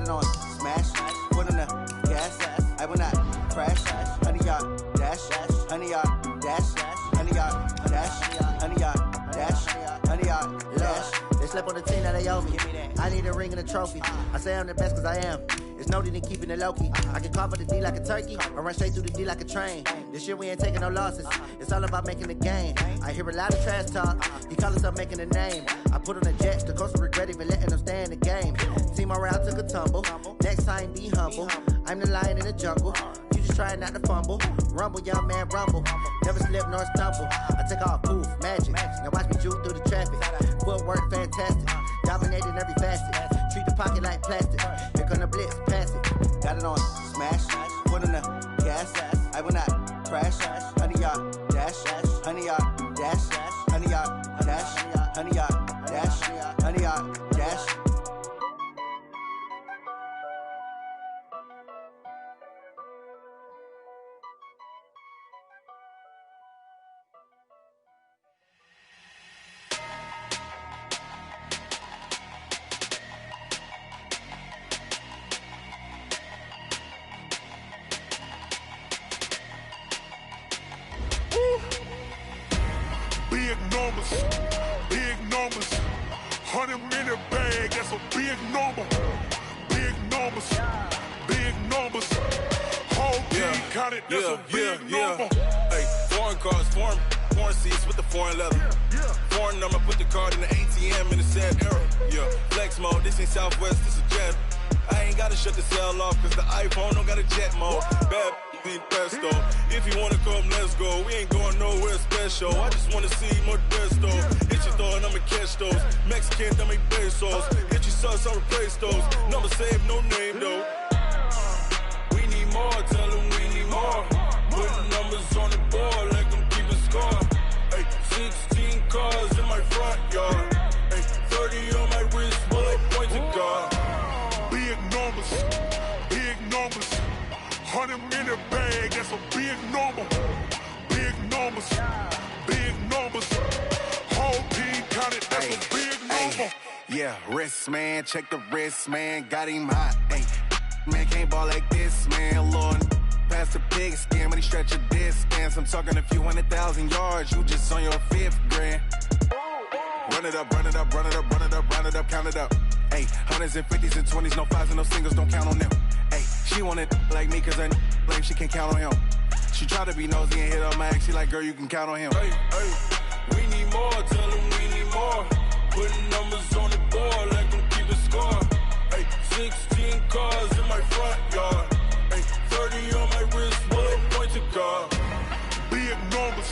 it on smash, foot on the gas, I will not crash, 100 yard dash, 100 yard dash, 100 yard dash, 100 yard dash, 100 yard dash. They slept on the team that they owe me. I need a ring and a trophy. I say I'm the best cause I am. It's noted in keeping it low-key. I can cover the D like a turkey or run straight through the D like a train. This year we ain't taking no losses. It's all about making the game. I hear a lot of trash talk. He call himself making a name. I put on the Jets. The coach will regret even letting them stay in the game. Team morale took a tumble. Next time be humble. I'm the lion in the jungle. You just trying not to fumble. Rumble, young man, rumble. Never slip nor stumble. I take off, poof, magic. Now watch me juke through the traffic. Footwork fantastic. Dominating every facet. Treat the pocket like plastic. Here come the blitz, pass it. Got it on smash, foot on the gas, I will not crash, 100 yard dash, 100 yard dash, 100 yard dash, 100 yard dash, 100 yard dash. Big numbers, 100-minute bag, that's a big number. Big numbers, whole team counted, that's a big number. Hey, foreign cars, foreign seats with the foreign leather. Foreign number, put the card in the ATM in the sad era. Yeah, flex mode, this ain't Southwest, this a jet. I ain't gotta shut the cell off, cause the iPhone don't got a jet mode. Bad be pesto. If you wanna come, let's go. We ain't going nowhere special. I just wanna see more pesto. Hit your thought, I'ma catch those. Mexican, dame pesos. Hit your sus, I'll replace those. Number saved, no name though. We need more, tell them we need more. Putting numbers on the board like I'm keeping score. Hey, 16 cars in my front yard. Hey, 30 on my wrist, while I point to God. Big numbers, 100-minute bag, that's a big number. Big numbers, whole team counted, that's a big number. Yeah, wrist man, check the wrist man, got him hot. Ay, man can't ball like this, man. Lord, past the pig skin, but he stretch a distance. I'm talking a few 100,000 yards, you just on your 5th grand. Run it up, count it up. Ay, hundreds and 50s and 20s, no 5s and no singles, don't count on them. Ay, she want it like me, cause her blame, she can't count on him. She try to be nosy and hit up my ex, she like, girl, you can count on him. Hey, we need more, tell them we need more. Putting numbers on the board like I'm keeping score. Hey, 16 cars in my front yard. Hey, 30 on my wrist, while I point to God. Big numbers,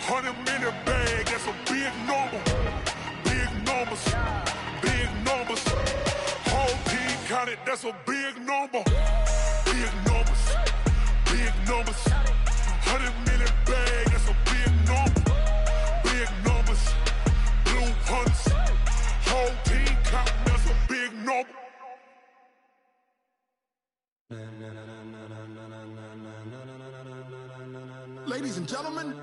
100-minute bag, that's a big number. Big numbers, whole team counted, that's a big number. Big numbers, 100-minute bag, that's a big number. Big numbers, blue hunts, whole team counting, that's a big number. Ladies and gentlemen,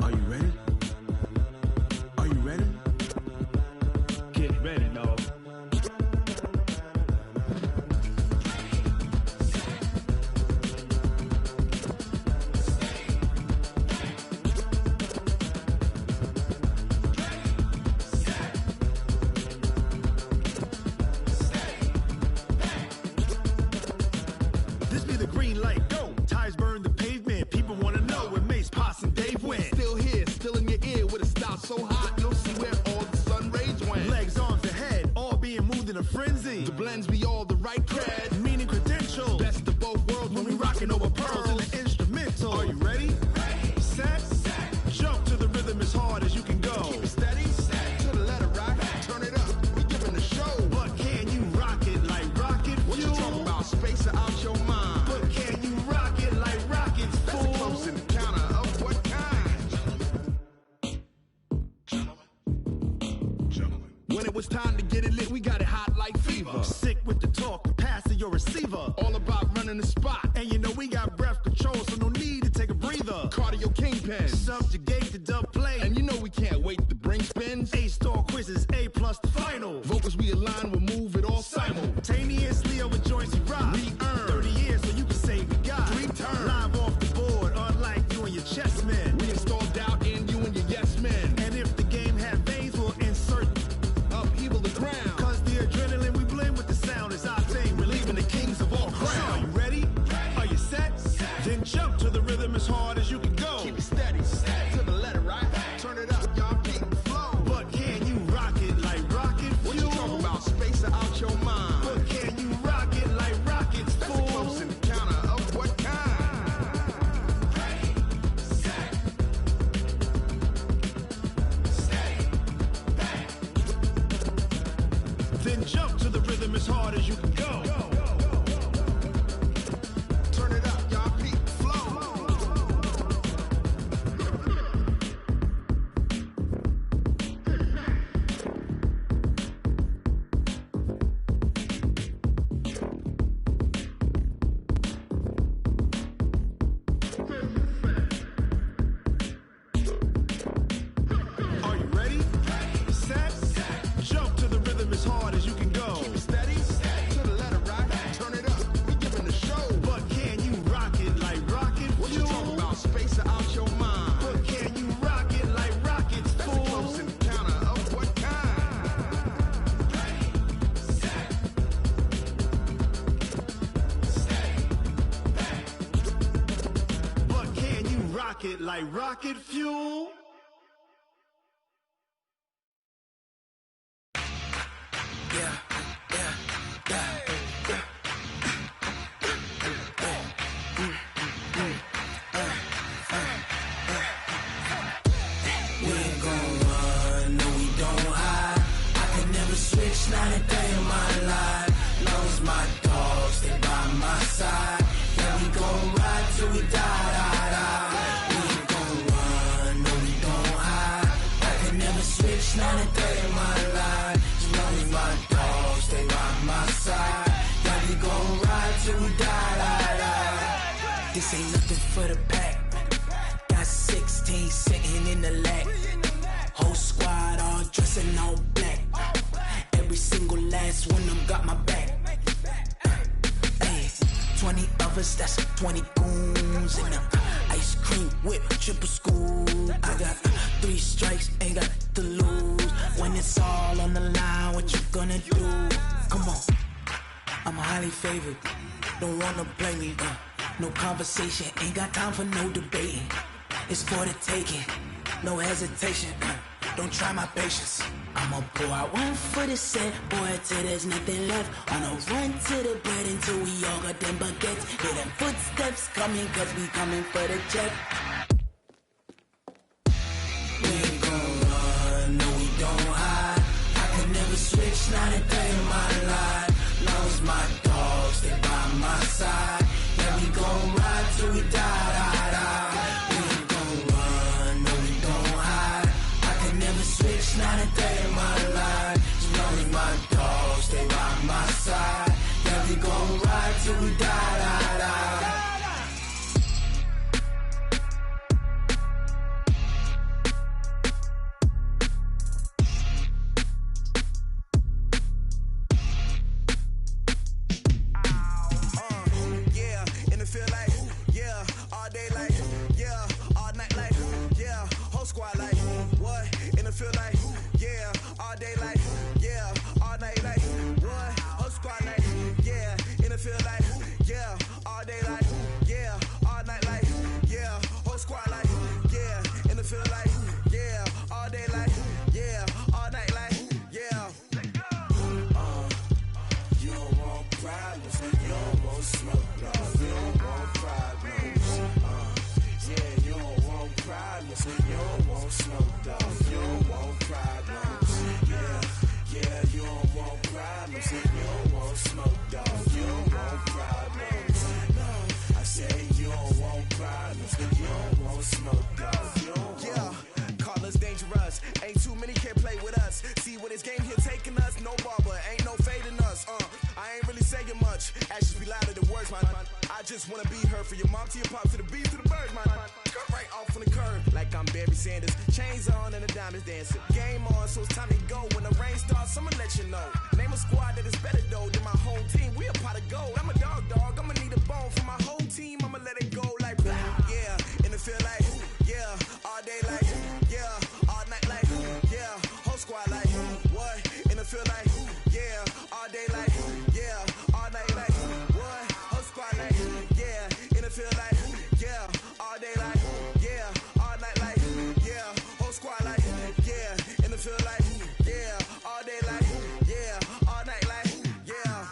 are you ready? Are you ready? Get ready, dog. This be the green light, go. Tires burn the pavement. People wanna know when Mace, Posse, and Dave went. Still here, still in your ear with a style so hot, you'll see where all the sun rays went. Legs, arms, and head, all being moved in a frenzy. The blends be all the right cred, meaning credentials. Best of both worlds when we rockin' over pearls in the instrumental. Are you ready? Set, jump to the rhythm as hard as you can go. Keep it steady, to the letter rock, turn it up, we giving the show. But can you rock it like rocket fuel? What you talking about, space out your mind? But can you rock it like rockets, fool? That's a close encounter of what kind? Gentlemen. When it was time to get it lit, we got it hot like fever. Sick with the talk, passing your receiver. All about running the spot. And you know we got breath control, so no need to take a breather. Cardio kingpin, subjugate the dub play. And you know we can't wait to bring as you can go. Turn it up, y'all. Peak flow. Are you ready? Set. Jump to the rhythm as hard as you can go. Keep it steady. To the letter right. Turn it up. We giving the show. But can you rock it like rocket fuel? What you talking about? Space out your mind. But can you rock it like rockets, fool? That's a close encounter of what kind? But can you rock it like rocket fuel? We ain't gon' run, no we don't hide. I can never switch, not a day in my life. Long as my dogs stay by my side. Yeah, we gon' ride till we die, die, die. We ain't gon' run, no we don't hide. I can never switch, not a day in my life. As long as my dogs stay by my side. Yeah, we gon' ride till we die, die, die. This ain't nothing for the pack. Got 16 sitting in the lag. Whole squad all dressed in all black. Every single last one of them got my back. Hey, 20 of us, that's 20 goons. And ice cream whip, triple scoop. I got 3 strikes, ain't got to lose. When it's all on the line, what you gonna do? Come on, I'm highly favored. Don't wanna blame me, no conversation, ain't got time for no debating. It's for the taking, no hesitation. Don't try my patience. I'ma pour out one for the set, boy, till there's nothing left. On a run to the bread until we all got them baguettes. Hear them footsteps coming, cause we coming for the check. We ain't gon' run, no we don't hide. I can never switch, not a day in my life. Long as my dogs stay by my side. Yeah, we gon' ride till we die, die, die. We ain't gon' run, no we don't hide. I can never switch, not a day in my life. As long as my dogs stay by my side. Yeah, we gon' ride till we die, die, die. just wanna be her. For your mom to your pop, to the beat, to the birds, man. Cut right off on the curb, like I'm Barry Sanders. Chains on and the diamonds dancing. Game on, so it's time to go. When the rain starts, I'ma let you know. Name a squad that is better though than my whole team. We a pot of gold. I'm a dog. I'ma need a bone for my whole team. I'ma let it go like blah. Yeah, and it feel like yeah, all day like yeah, all night like yeah, whole squad like what? And it feel like yeah, all day like yeah, all night like what? Whole squad like yeah, and it feel like yeah, all day like yeah, all night like yeah, whole squad like yeah, and it feel like yeah, all day like yeah, all night like yeah.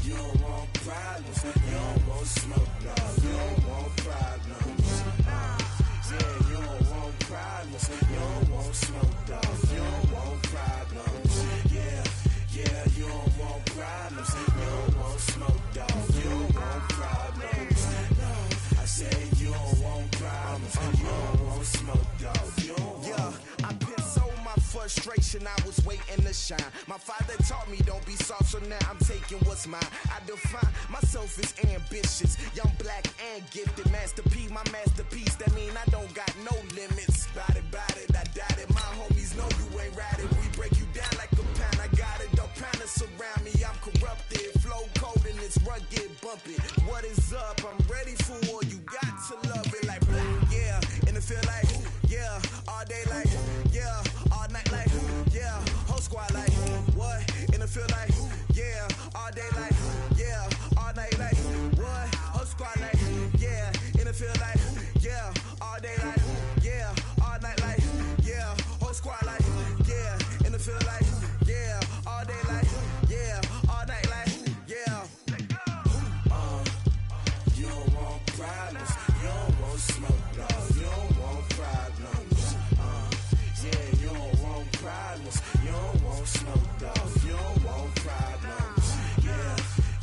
You don't want problems, you don't want smoke, no. You don't want problems. frustration, I was waiting to shine. My father taught me don't be soft, so now I'm taking what's mine. I define myself as ambitious, young, black, and gifted. Master P, my masterpiece, that mean I don't got no limits. Bout it, I doubt it. My homies know you ain't ratted. We break you down like a pound. I got it, don't pound to surround me. I'm corrupted, flow cold and it's rugged, bumpy. What is up? I'm ready for war. You got to love it like black, yeah. And it feel like, yeah. All day like, yeah. All night like, yeah. Whole squad like, what? And it feel like, yeah. All day like, yeah. All night like, what? Whole squad like, yeah. And it feel like, yeah. All day like, yeah. All night like, yeah. Whole squad like, yeah. And it feel like, yeah. All day like, yeah. All night like, yeah. You don't want problems. You don't want smoke, no. You don't want problems. Yeah, you don't want problems. You don't want smoke, dog. You don't want problems.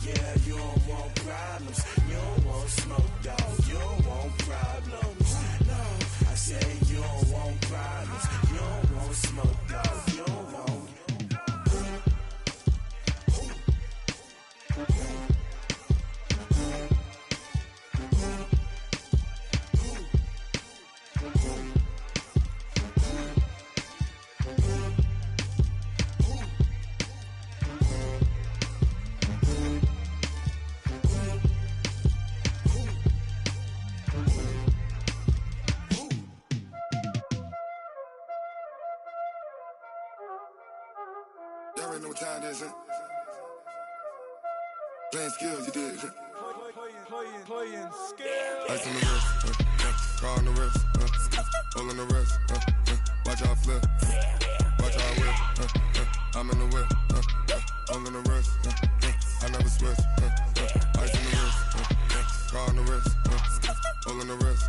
Yeah, you don't want problems. You don't want smoke, dog. You don't want problems. No, I say you don't want problems. You don't want smoke, dog. You don't want. Y'all already know what time it is, huh? Playing skills, you did, huh? Playing skills. Ice on the wrist, car on the wrist, hole in the wrist, watch how I flip, watch how I whip, I'm in the whip, hole in the wrist, I never switch, ice on the wrist, car on the wrist, hole in the wrist,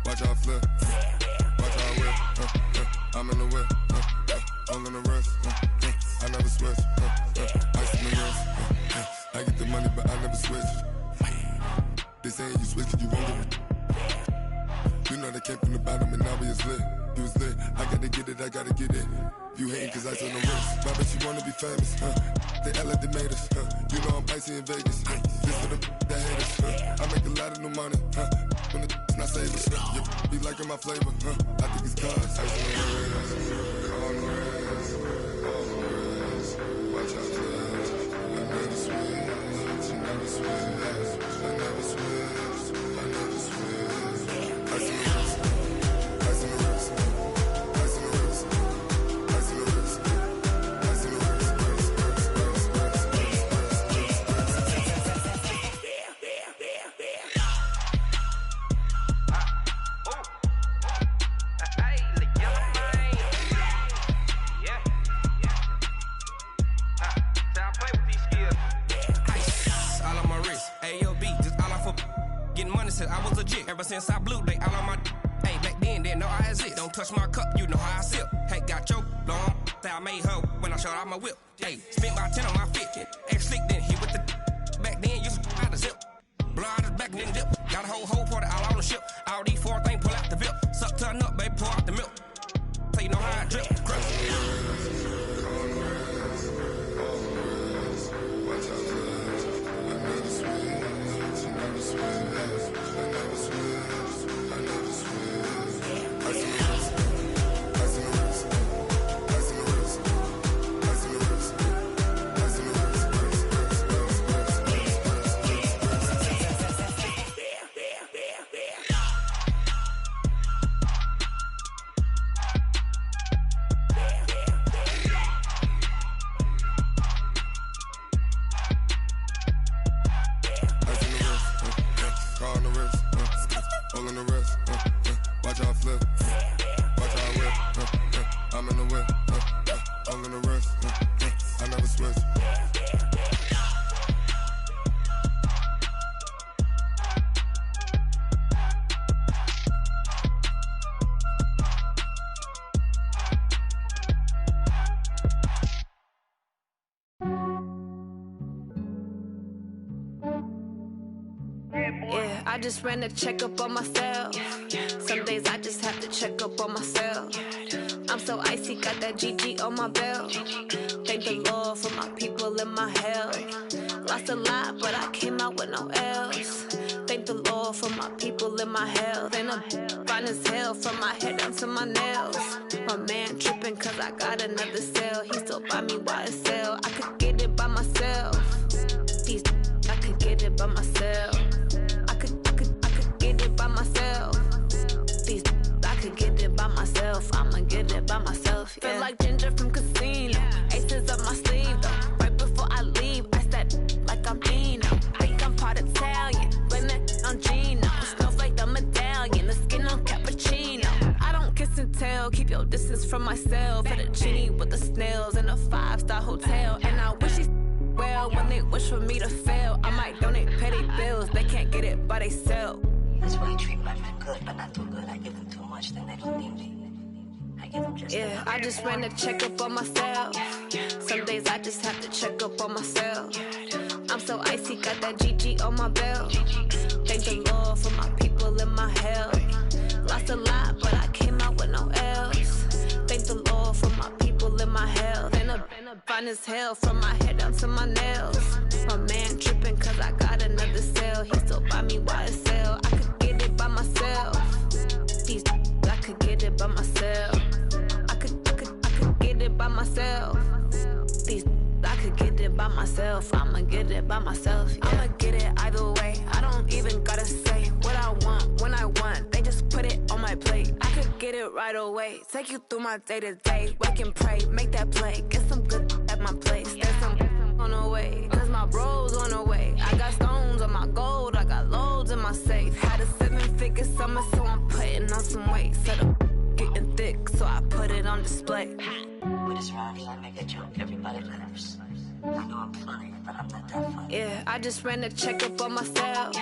watch how I flip, watch how I whip, I'm in the whip, hole in the wrist, I never switch, ice on the wrist, I get the money but I never switch. They saying you switch and you won't get it. You know they came from the bottom and now we is lit. You was lit, I gotta get it, I gotta get it. You hating cause ice on the wrist. Why bet you wanna be famous, They act like they made us, You know I'm icy in Vegas, This for the that hate us, I make a lot of new money, When the not save us, You be liking my flavor, I think it's cause ice on the wrist, on the wrist, on the wrist. Watch out, cuz I never switch, I never switch. I never switch, I never switch. Ice in the wrist, ice in the wrist, ice in the wrist, ice in the wrist, ice in the wrist, I was legit. Ever since I blew, they all on my hey, back then, didn't know I exist. Don't touch my cup, you know how I sip. Hey, got your long, say I made her when I showed out my whip. Hey, spent my 10 on my 50. Ex-slick, then hit with the back then, used to out the zip. Blow out his back, then dip. Got a whole party all on the ship. All these four things, pull out the VIP. Suck, turn up, baby, pour out the milk. So you know how I drip. Crush. Watch out, cuz I never switch, I never switch. I never switch, I never switch. Ice in the wrist, ice in the wrist, ice in the wrist, ice in the wrist, ice in the wrist, car on the wrist, hole in the wrist, watch how I flip, watch how I whip, I'm in the whip, hole in the wrist, I never switch. Yeah, I just ran a checkup on myself. Some days I just have to check up on myself. I'm so icy, got that GG on my belt. Thank the Lord for my people in my hell. Lost a lot, but I came out with no L's. Thank the Lord for my people in my health. And I'm fine as hell from my head down to my nails. My man tripping cause I got another cell. He still buy me YSL. I could get it by myself. These I could get it by myself. I could get it by myself. These I could get it by myself. I'ma get it by myself. Yeah. Feel like Ginger from Casino. Aces up my sleeve though. Right before I leave, I said like I'm Eno. Think I'm part Italian. Blame it on Gino. Snowflake the medallion. The skin on cappuccino. I don't kiss and tell. Keep your distance from myself. Fettuccine with the snails in a 5-star hotel. And I wish he's well when they wish for me to fail. I might donate petty bills. They can't get it by they self. That's why you treat my men good, but not too good. I give them too much, then they don't need me. I give them just yeah, I just ran to check up on myself. Some days I just have to check up on myself. I'm so icy, got that GG on my belt. Thank the Lord for my people in my health. Lost a lot, but I came out with no L's. Thank the Lord for my people in my health. And I'm fine as hell from my head down to my nails. My man tripping cause I got another cell. He still buy me YSL. I could get it by myself. These I could get it by myself. I could get it by myself. These I could get it by myself. I'ma get it by myself. Yeah. I'ma get it either way. I don't even gotta say what I want when I want. They just put it on my plate. I could get it right away. Take you through my day to day. Wake and pray, make that play. Get some good at my place. There's some on the way. Cause my bro's on the way. I got stones on my gold. I got loads in my safe. Had a 7-figure summer, so I'm putting on some weight. Set up getting thick, so I put it on display. With this round here, I make a joke. Everybody laughs. I know I'm funny, but I'm not that funny. Yeah, I just ran to check up on myself.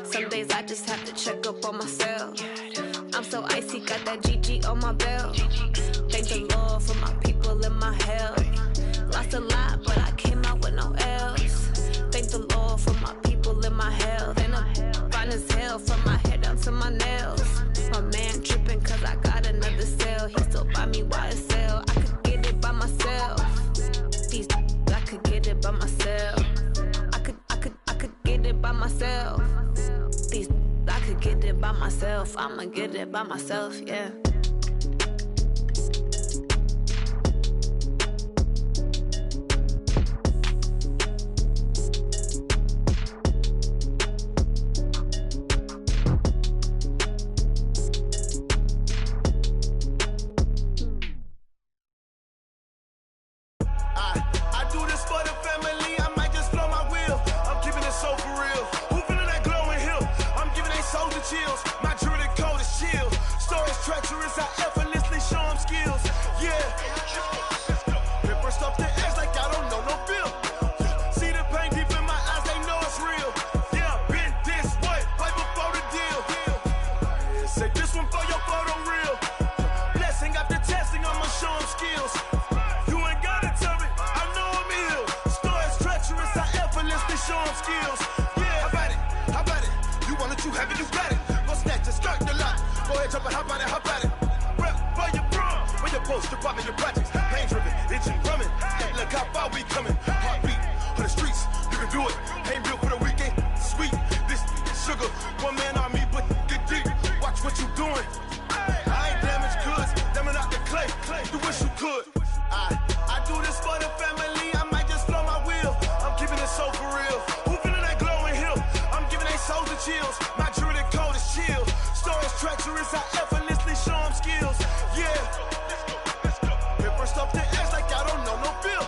Some days I just have to check up on myself. I'm so icy, got that GG on my belt. Thank the Lord for my people in my health. Lost a lot, but I came out with no L's. Thank the Lord for my people in my health. And I'm fine as hell from my head down to my nails. My man tripping cause I got another cell. He still buy me YSL. I could get it by myself. These I could get it by myself. I could get it by myself. These I could get it by myself. I'ma get it by myself, yeah. I do this for the family, I might just blow my wheel. I'm keeping it so for real. Who feeling that glowing hill? I'm giving they soldier chills. My jewelry code is chill. Stories treacherous, I effortlessly show them skills. Yeah. Paper stuff the edge like I don't know no feel. See the pain deep in my eyes, they know it's real. Yeah, been this way, right before the deal. Say this one for your photo real. Blessing after testing, I'ma show them skills. You ain't gotta tell me, I know I'm ill. Stories treacherous, I effortlessly show them skills. Yeah, how about it? You want it, you have it, you got it. Go snatch it, skirt the lot. Go ahead, jump it, how about it? Rep for your bro, for your post, your pop, and your projects. Pain driven, itching, drumming. Look how far we coming. Heartbeat for the streets, you can do it. Ain't built for the weekend, sweet. This sugar, one man on me, but get deep. Watch what you doing. I ain't damaged goods, damn out the clay. You wish you could. I do this for the family, I might just blow my wheel. I'm keeping it so for real. Who feeling that glowing hill? I'm giving they soldier chills. My jewelry code is chill. Stories treacherous, I effortlessly show them skills. Yeah. Paper stuff the edge like I don't know no feel.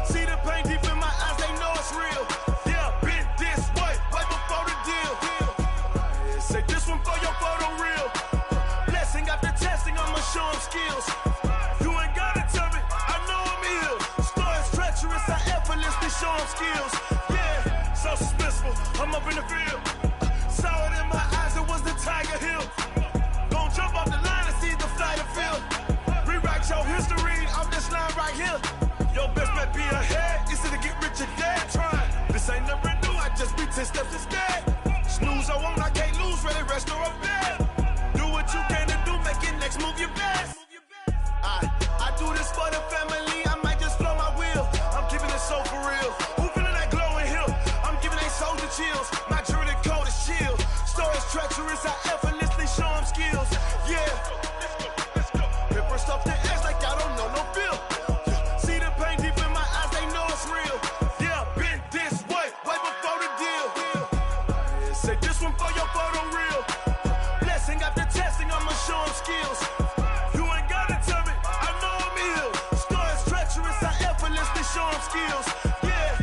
See the pain deep in my eyes, they know it's real. Yeah, been this way, right before the deal. Say this one for your photo real. Blessing after testing, I'ma show them skills. You ain't gotta tell me, I know I'm ill. Stories treacherous, I effortlessly show them skills. Yeah, so suspenseful, I'm up in the field. Saw it in my eyes, it was the Tiger Hill. Gon' jump off the line and see the flight of field. Rewrite your history off this line right here. Your best bet be ahead, instead to get rich or dead. Trying, this ain't never new, I just be 10 steps instead. Snooze I won't, I can't lose, ready, rest or a bed. Do what you can to do, make it next move your best. Yeah. Hit first off the edge like I don't know no feel. See the pain deep in my eyes, they know it's real. Yeah, been this way before the deal. Say this one for your photo real. Blessing after testing, I'ma show them skills. You ain't gotta tell me, I know I'm ill. Stories treacherous, I effortlessly show them skills. Yeah.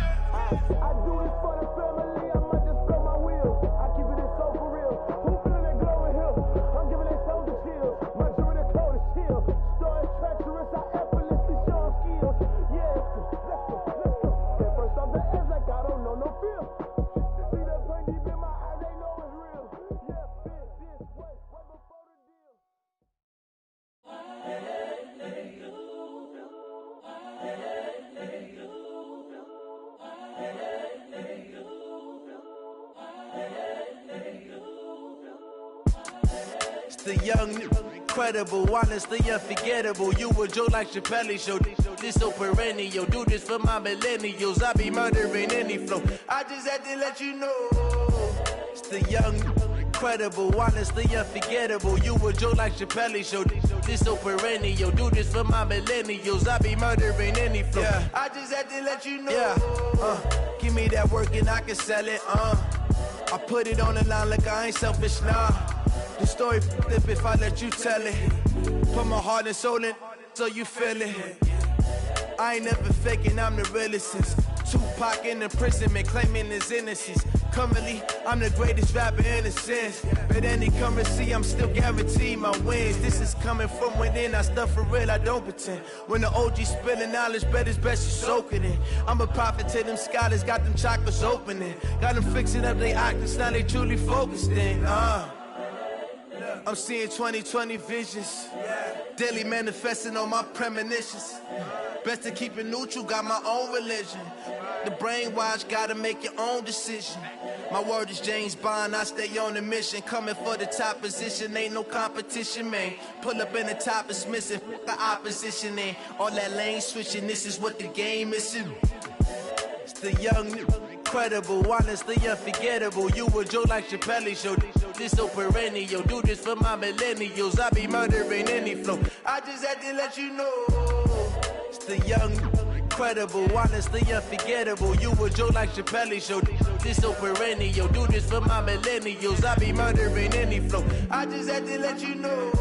I do this for the family, I might just blow my wheel. I keep it so for real. Who feeling that glowing hill? I'm giving they soldier chills. My jewelry coat is chill. Stories treacherous, I effortlessly show them skills. Yeah, let's go. Hit first off the edge like I don't know no feel. See that pain deep in my eyes, they know it's real. Yeah, been this way before the deal. It's the young, incredible, honestly unforgettable. You a joke like Chappelle show. This so perennial. Do this for my millennials. I be murdering any flow. I just had to let you know. It's the young, incredible, honestly unforgettable. You a joke like Chappelle show. This so perennial. Do this for my millennials. I be murdering any flow. Yeah. I just had to let you know. Yeah. Give me that work and I can sell it. I put it on the line like I ain't selfish, nah. The story flip if I let you tell it. Put my heart and soul in so you feel it. I ain't never faking, I'm the realest since Tupac in imprisonment, claiming his innocence. Currently, I'm the greatest rapper in a sense. But any currency, I'm still guaranteed my wins. This is coming from within, I stuff for real, I don't pretend. When the OG spilling knowledge, bet it's best you soak it in. I'm a prophet to them scholars, got them chakras opening. Got them fixing up they octaves, now they truly focused in. I'm seeing 2020 visions. Daily manifesting on my premonitions. Best to keep it neutral, got my own religion. The brainwash, gotta make your own decision. My word is James Bond, I stay on the mission. Coming for the top position, ain't no competition, man. Pull up in the top is missing, fuck the opposition, ain't all that lane switching, this is what the game is. It's the young, incredible, honestly unforgettable. You a joke like Chappelle show. This so perennial. Do this for my millennials. I be murdering any flow. I just had to let you know. It's the young, incredible, honestly unforgettable. You a joke like Chappelle show. This so perennial. Do this for my millennials. I be murdering any flow. I just had to let you know.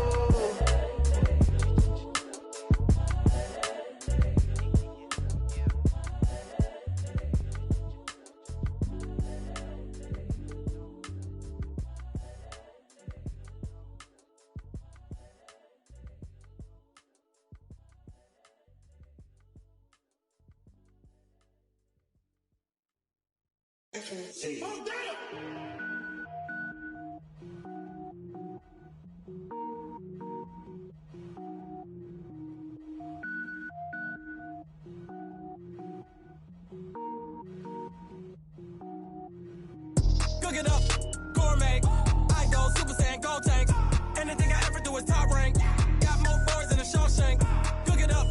Cook it up, gourmet. I go Super Saiyan, gold tank. Anything I ever do is top rank. Got more boys than a Shawshank. Cook it up,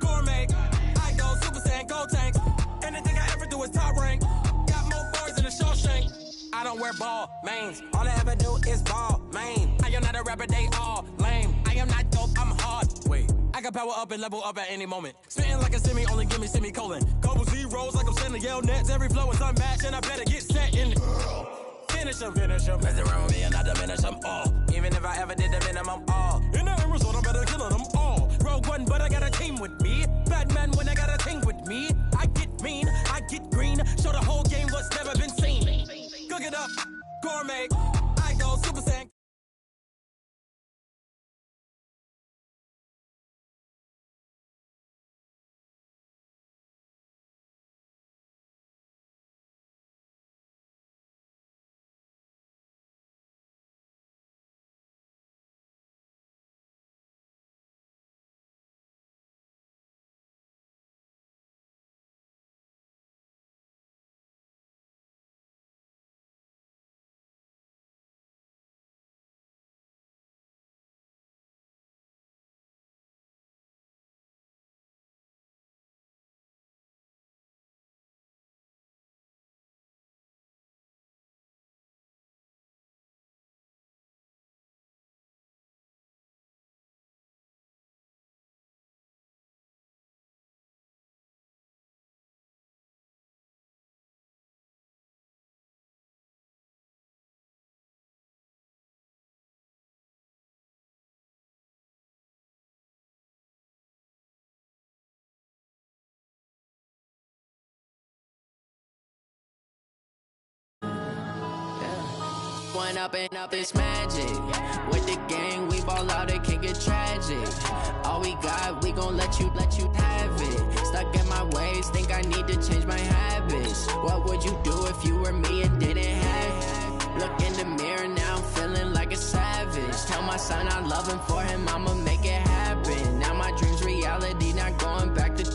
gourmet. I go Super Saiyan, gold tank. Anything I ever do is top rank. Got more boys than a Shawshank. I don't wear ball mains. All I ever do is ball main. I am not a rapper, they all lame. I am not dope, I'm hard. Wait, I can power up and level up at any moment. Spitting like a semi, only give me semicolon. Couple zeros like I'm sending yell nets. Every flow is unmatched and I better get set in. Finish 'em. Mess around with me and I diminish them all. Even if I ever did the minimum all. In the end result, I'm better killing them all. Rogue One, but I got a team with me. Batman when I got a team with me. I get mean, I get green. Show the whole game what's never been seen. Cook it up, gourmet. I go Super Saiyan. one up and up, it's magic. With the gang, we ball out, it can get tragic. All we got, we gon' let you have it. Stuck in my ways, think I need to change my habits. What would you do if you were me and didn't have it? Look in the mirror, now I'm feeling like a savage. Tell my son I love him, for him I'ma make it happen. Now my dream's reality, not going back to.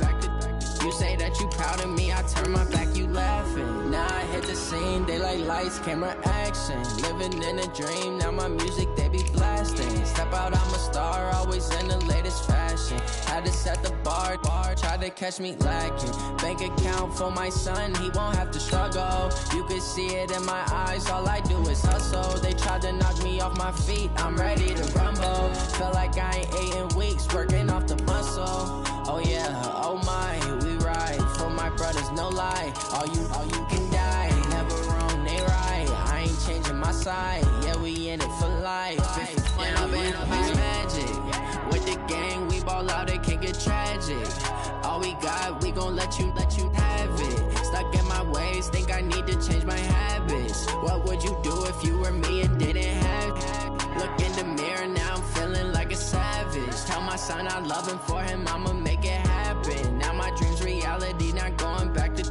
You say that you proud of me, I turn my back, you laughing. Now I hit the scene, daylight lights, camera action. Living in a dream, now my music, they be blasting. Step out, I'm a star, always in the latest fashion. Had to set the bar, try to catch me lacking. Bank account for my son, he won't have to struggle. You can see it in my eyes, all I do is hustle. They tried to knock me off my feet, I'm ready to rumble. Felt like I ain't ate in weeks, working off the muscle. Oh yeah, oh my, we ride for my brothers, no lie. All you can die, never wrong, they right. I ain't changing my side, yeah, we in it for life. When up and up is magic. With the gang, we ball out, it can get tragic. All we got, we gon' let you have it. Stuck in my ways, think I need to change my habits. What would you do if you were me and didn't have it? Look in the mirror, now I'm feeling like a savage. Tell my son I love him, for him I'ma make it happen. Now my dream's reality, not going back to.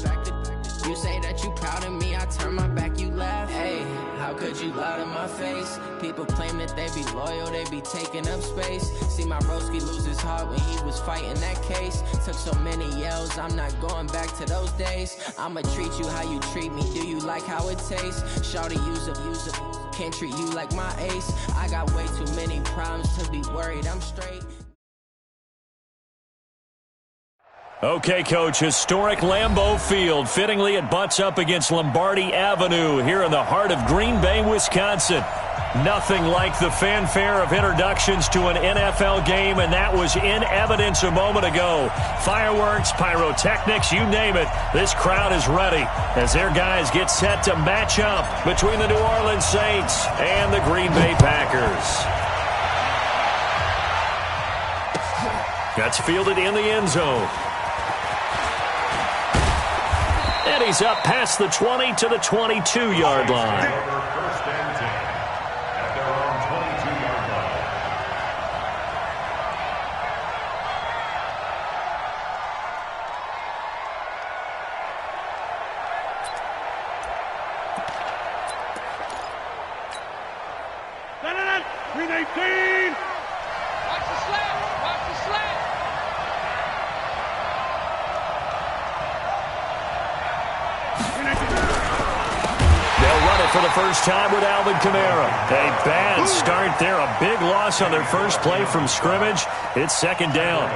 You say that you proud of me, I turn my back, you laugh. Hey, how could you lie to my face? People claim that they be loyal, they be taking up space. See my broski lose his heart when he was fighting that case. Took so many yells, I'm not going back to those days. I'ma treat you how you treat me, do you like how it tastes? Shawty, use up, can't treat you like my ace. I got way too many problems to be worried, I'm straight. Okay, Coach, historic Lambeau Field. Fittingly, it butts up against Lombardi Avenue here in the heart of Green Bay, Wisconsin. Nothing like the fanfare of introductions to an NFL game, and that was in evidence a moment ago. Fireworks, pyrotechnics, you name it. This crowd is ready as their guys get set to match up between the New Orleans Saints and the Green Bay Packers. That's fielded in the end zone. And he's up past the 20 to the 22-yard line. First and 10 at their own 22-yard line. Green 18. Watch the slant. Watch the slant. They'll run it for the first time with Alvin Kamara. A bad start there. A big loss on their first play from scrimmage. It's second down.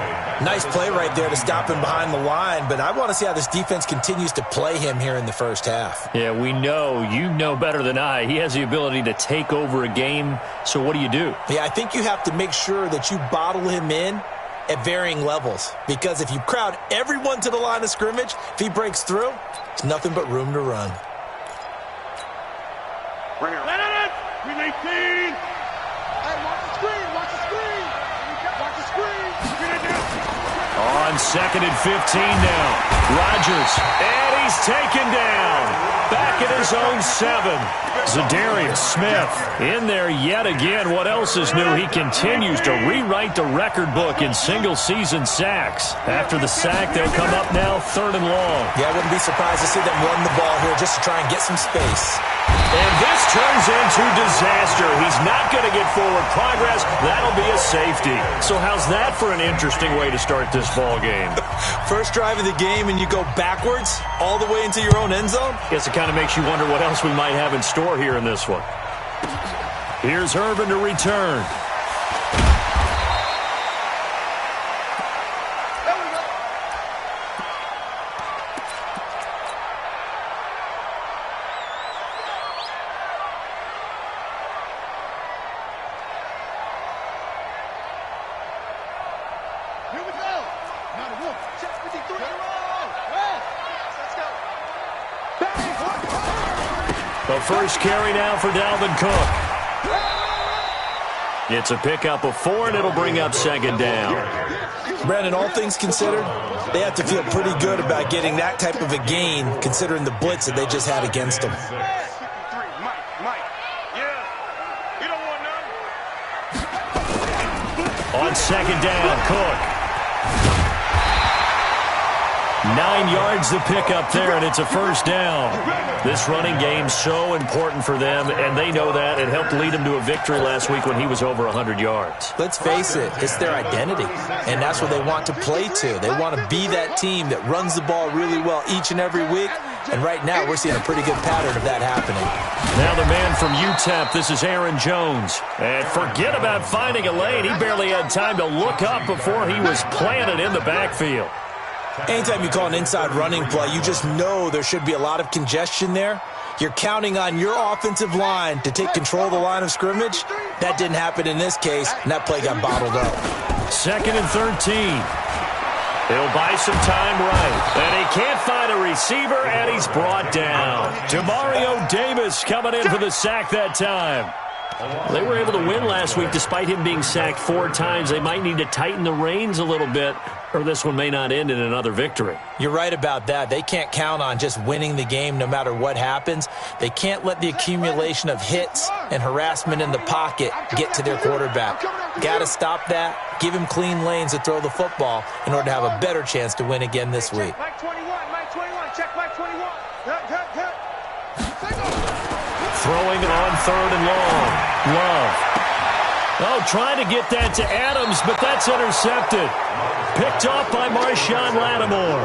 Nice play right there to stop him behind the line, but I want to see how this defense continues to play him here in the first half. Yeah, we know. You know better than I. He has the ability to take over a game. So what do you do? Yeah, I think you have to make sure that you bottle him in at varying levels, because if you crowd everyone to the line of scrimmage, if he breaks through, there's nothing but room to run. Green 18. Hey, watch the screen. Watch the screen. Watch the screen. On second and 15 now. Rodgers. And he's taken down. Back at his own 7. Zadarius Smith in there yet again. What else is new? He continues to rewrite the record book in single-season sacks. After the sack, they'll come up now 3rd and long. Yeah, I wouldn't be surprised to see them run the ball here just to try and get some space. And this turns into disaster. He's not going to get forward progress. That'll be a safety. So how's that for an interesting way to start this ball game? First drive of the game and you go backwards all the way into your own end zone? Guess it kind of makes you wonder what else we might have in store here in this one. Here's Urban to return. Here we go. Not a look. Check 53. The first carry now for Dalvin Cook. It's a pickup of 4, and it'll bring up second down. Brandon, all things considered, they have to feel pretty good about getting that type of a gain, considering the blitz that they just had against them. Mike. Yeah. On second down, Cook. 9 yards to pick up there, and it's a first down. This running game's so important for them, and they know that. It helped lead them to a victory last week when he was over 100 yards. Let's face it, it's their identity, and that's what they want to play to. They want to be that team that runs the ball really well each and every week, and right now we're seeing a pretty good pattern of that happening. Now the man from UTEP, this is Aaron Jones. And forget about finding a lane. He barely had time to look up before he was planted in the backfield. Anytime you call an inside running play, you just know there should be a lot of congestion there. You're counting on your offensive line to take control of the line of scrimmage. That didn't happen in this case, and that play got bottled up. 2nd and 13. He'll buy some time right. And he can't find a receiver, and he's brought down. Demario Davis coming in for the sack that time. They were able to win last week despite him being sacked 4 times. They might need to tighten the reins a little bit, or this one may not end in another victory. You're right about that. They can't count on just winning the game no matter what happens. They can't let the accumulation of hits and harassment in the pocket get to their quarterback. Got to stop that. Give him clean lanes to throw the football in order to have a better chance to win again this week. Mike 21, check Mike 21. Throwing on 3rd and long. Love. Oh, trying to get that to Adams, but that's intercepted. Picked off by Marshawn Lattimore.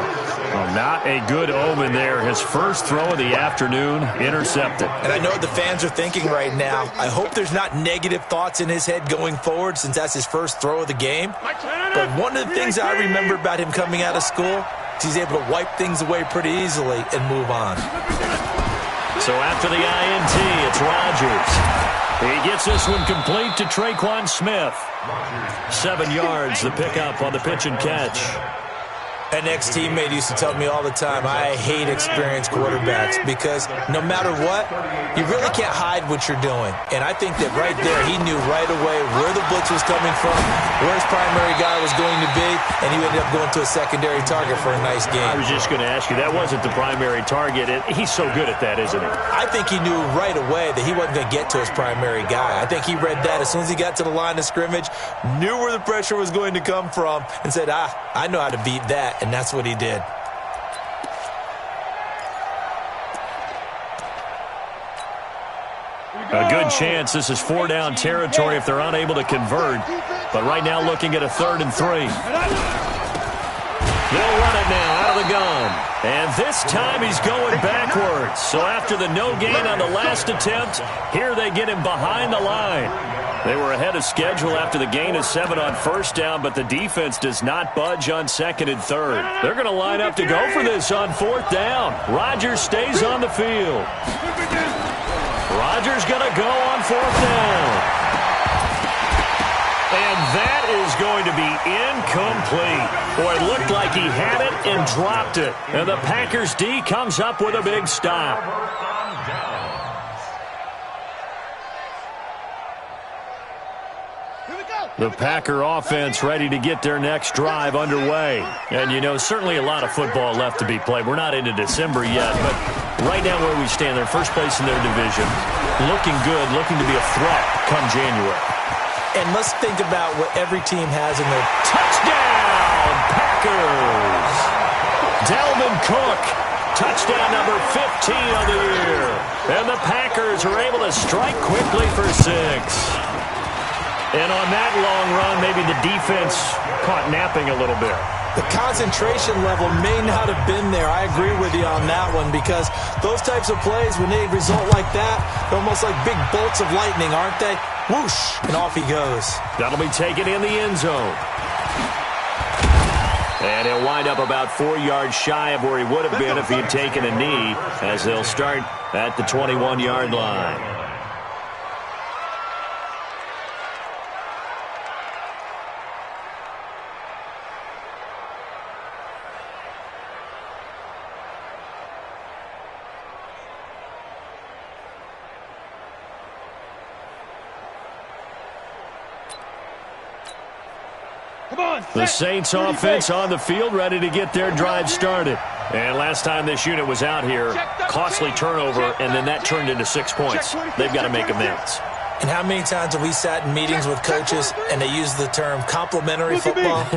Oh, not a good omen there. His first throw of the afternoon, intercepted. And I know what the fans are thinking right now. I hope there's not negative thoughts in his head going forward since that's his first throw of the game. But one of the things I remember about him coming out of school is he's able to wipe things away pretty easily and move on. So after the INT, it's Rodgers. He gets this one complete to Traquan Smith. 7 yards, the pickup on the pitch and catch. An ex-teammate used to tell me all the time, I hate experienced quarterbacks because no matter what, you really can't hide what you're doing. And I think that right there, he knew right away where the blitz was coming from, where his primary guy was going to be, and he ended up going to a secondary target for a nice game. I was just going to ask you, that wasn't the primary target. He's so good at that, isn't he? I think he knew right away that he wasn't going to get to his primary guy. I think he read that as soon as he got to the line of scrimmage, knew where the pressure was going to come from, and said, I know how to beat that. And that's what he did. A good chance this is 4-down territory if they're unable to convert. But right now looking at a 3rd and 3. They'll run it now out of the gun. And this time he's going backwards. So after the no gain on the last attempt, here they get him behind the line. They were ahead of schedule after the gain of 7 on 1st down, but the defense does not budge on 2nd and 3rd. They're going to line up to go for this on 4th down. Rodgers stays on the field. Rodgers going to go on 4th down. And that is going to be incomplete. Boy, it looked like he had it and dropped it. And the Packers D comes up with a big stop. The Packer offense ready to get their next drive underway. And, you know, certainly a lot of football left to be played. We're not into December yet, but right now where we stand, they're first place in their division. Looking good, looking to be a threat come January. And let's think about what every team has in their... Touchdown, Packers! Dalvin Cook, touchdown number 15 of the year. And the Packers are able to strike quickly for 6. And on that long run, maybe the defense caught napping a little bit. The concentration level may not have been there. I agree with you on that one because those types of plays, when they result like that, they're almost like big bolts of lightning, aren't they? Whoosh, and off he goes. That'll be taken in the end zone. And he'll wind up about 4 yards shy of where he would have been if he had taken a knee, as they'll start at the 21-yard line. The Saints offense on the field ready to get their drive started. And last time this unit was out here, costly turnover, and then that turned into 6 points. They've got to make amends. And how many times have we sat in meetings with coaches and they use the term complementary football?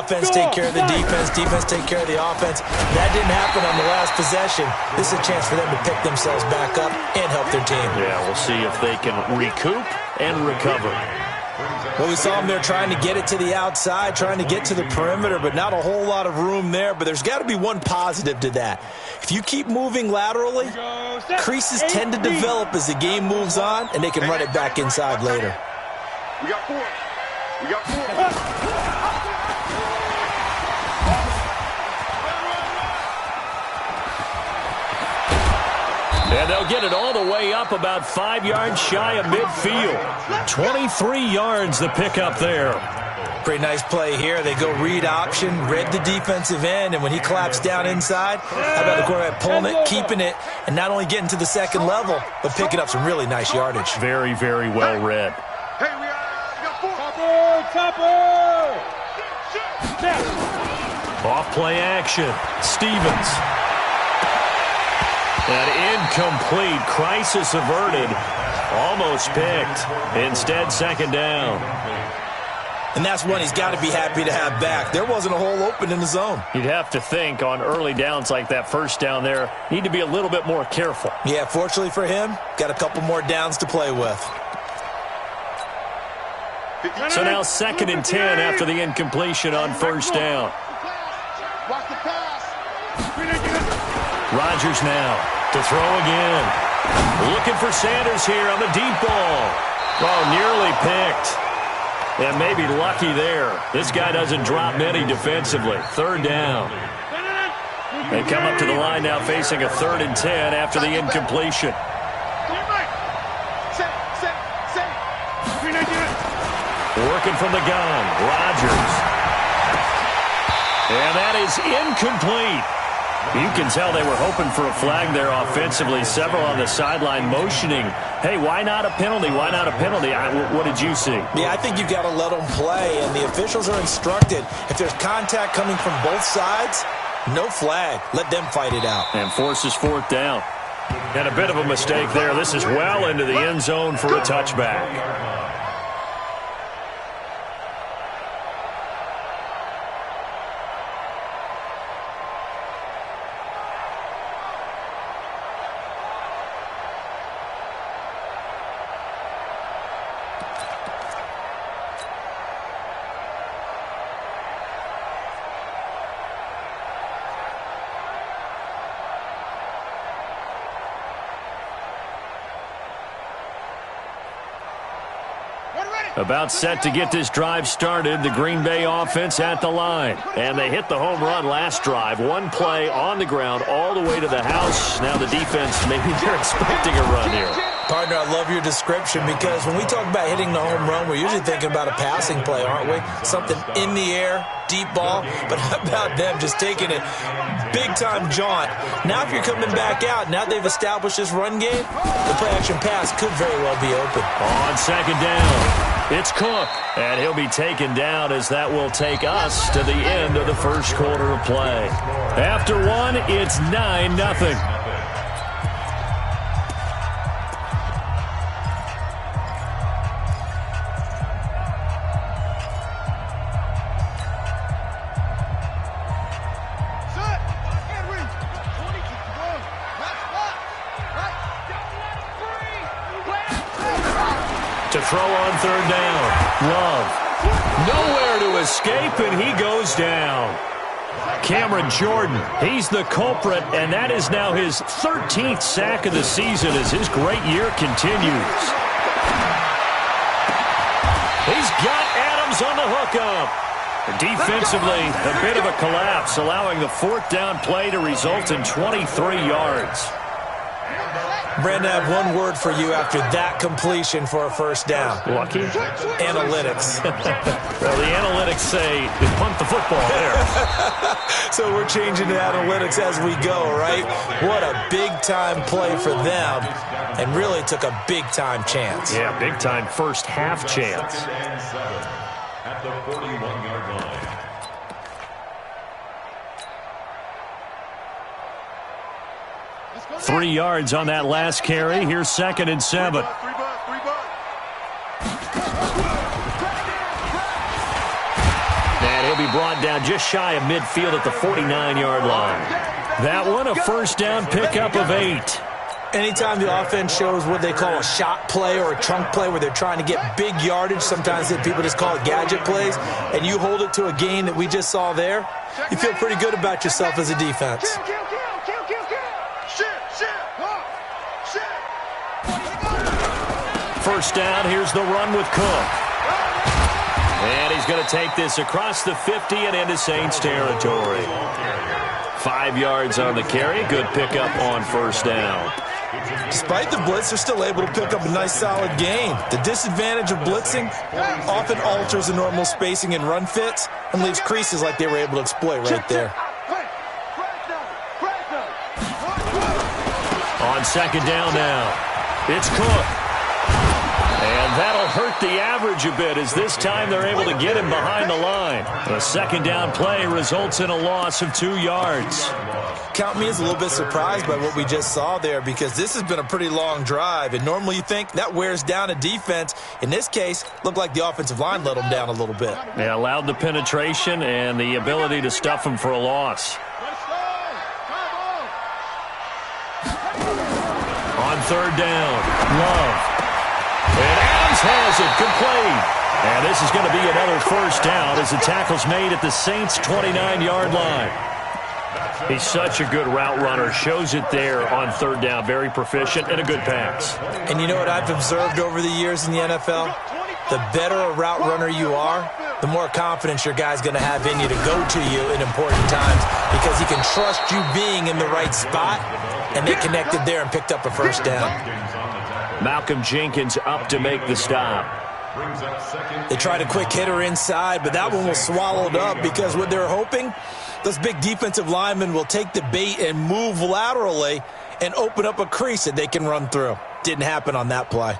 Offense take care of the defense, defense take care of the offense. That didn't happen on the last possession. This is a chance for them to pick themselves back up and help their team. Yeah, we'll see if they can recoup and recover. Well, we saw them there trying to get it to the outside, trying to get to the perimeter, but not a whole lot of room there. But there's got to be one positive to that. If you keep moving laterally, creases tend to develop as the game moves on, and they can run it back inside later. We got 4. We got 4. And they'll get it all the way up about 5 yards shy of midfield. 23 yards the pickup there. Pretty nice play here. They go read option, read the defensive end, and when he claps down inside, how about the quarterback pulling it, keeping it, and not only getting to the second level, but picking up some really nice yardage. Very, very well read. Hey, we got 4. Topper! Off play action. Stevens. An incomplete, crisis averted, almost picked. Instead, second down. And that's one he's got to be happy to have back. There wasn't a hole open in the zone. You'd have to think on early downs like that first down there, need to be a little bit more careful. Yeah, fortunately for him, got a couple more downs to play with. So now 2nd and 10 after the incompletion on first down. Watch the pass. Rodgers now to throw again. Looking for Sanders here on the deep ball. Oh, nearly picked. And maybe lucky there. This guy doesn't drop many defensively. 3rd down. They come up to the line now facing a 3rd and 10 after the incompletion. Working from the gun. Rodgers. And that is incomplete. You can tell they were hoping for a flag there offensively. Several on the sideline motioning. Hey, why not a penalty? Why not a penalty? What did you see? Yeah, I think you've got to let them play, and the officials are instructed. If there's contact coming from both sides, no flag. Let them fight it out. And forces 4th down. And a bit of a mistake there. This is well into the end zone for a touchback. About set to get this drive started, the Green Bay offense at the line. And they hit the home run last drive. One play on the ground all the way to the house. Now the defense, maybe they're expecting a run here. Partner, I love your description because when we talk about hitting the home run, we're usually thinking about a passing play, aren't we? Something in the air, deep ball. But how about them just taking it big-time jaunt? Now if you're coming back out, now they've established this run game, the play-action pass could very well be open. On 2nd down. It's Cook, and he'll be taken down as that will take us to the end of the first quarter of play. After one, it's 9-0. To throw on 3rd down. Love. Nowhere to escape, and he goes down. Cameron Jordan, he's the culprit, and that is now his 13th sack of the season as his great year continues. He's got Adams on the hookup. Defensively, a bit of a collapse, allowing the 4th down play to result in 23 yards. Brandon, I have one word for you after that completion for a 1st down. Lucky? Analytics. Well, the analytics say you punt the football there. So we're changing to analytics as we go, right? What a big-time play for them, and really took a big-time chance. Yeah, big-time first half chance. At the 41-yard line. 3 yards on that last carry. Here's 2nd and 7. And he'll be brought down just shy of midfield at the 49-yard line. That one, a first down pickup of 8. Anytime the offense shows what they call a shot play or a chunk play where they're trying to get big yardage, sometimes people just call it gadget plays, and you hold it to a gain that we just saw there, you feel pretty good about yourself as a defense. First down, here's the run with Cook. And he's going to take this across the 50 and into Saints territory. 5 yards on the carry. Good pickup on first down. Despite the blitz, they're still able to pick up a nice solid gain. The disadvantage of blitzing often alters the normal spacing and run fits and leaves creases like they were able to exploit right there. On second down now, it's Cook. And that'll hurt the average a bit as this time they're able to get him behind the line. A second down play results in a loss of 2 yards. Count me as a little bit surprised by what we just saw there because this has been a pretty long drive, and normally you think that wears down a defense. In this case, looked like the offensive line let them down a little bit. Yeah, allowed the penetration and the ability to stuff them for a loss. On third down, Love. And Adams has it complete. And this is going to be another first down as the tackle's made at the Saints' 29-yard line. He's such a good route runner. Shows it there on third down. Very proficient and a good pass. And you know what I've observed over the years in the NFL? The better a route runner you are, the more confidence your guy's going to have in you to go to you in important times because he can trust you being in the right spot, and they connected there and picked up a first down. Malcolm Jenkins up to make the stop. They tried a quick hitter inside, but that one was swallowed up because what they're hoping, those big defensive linemen will take the bait and move laterally and open up a crease that they can run through. Didn't happen on that play.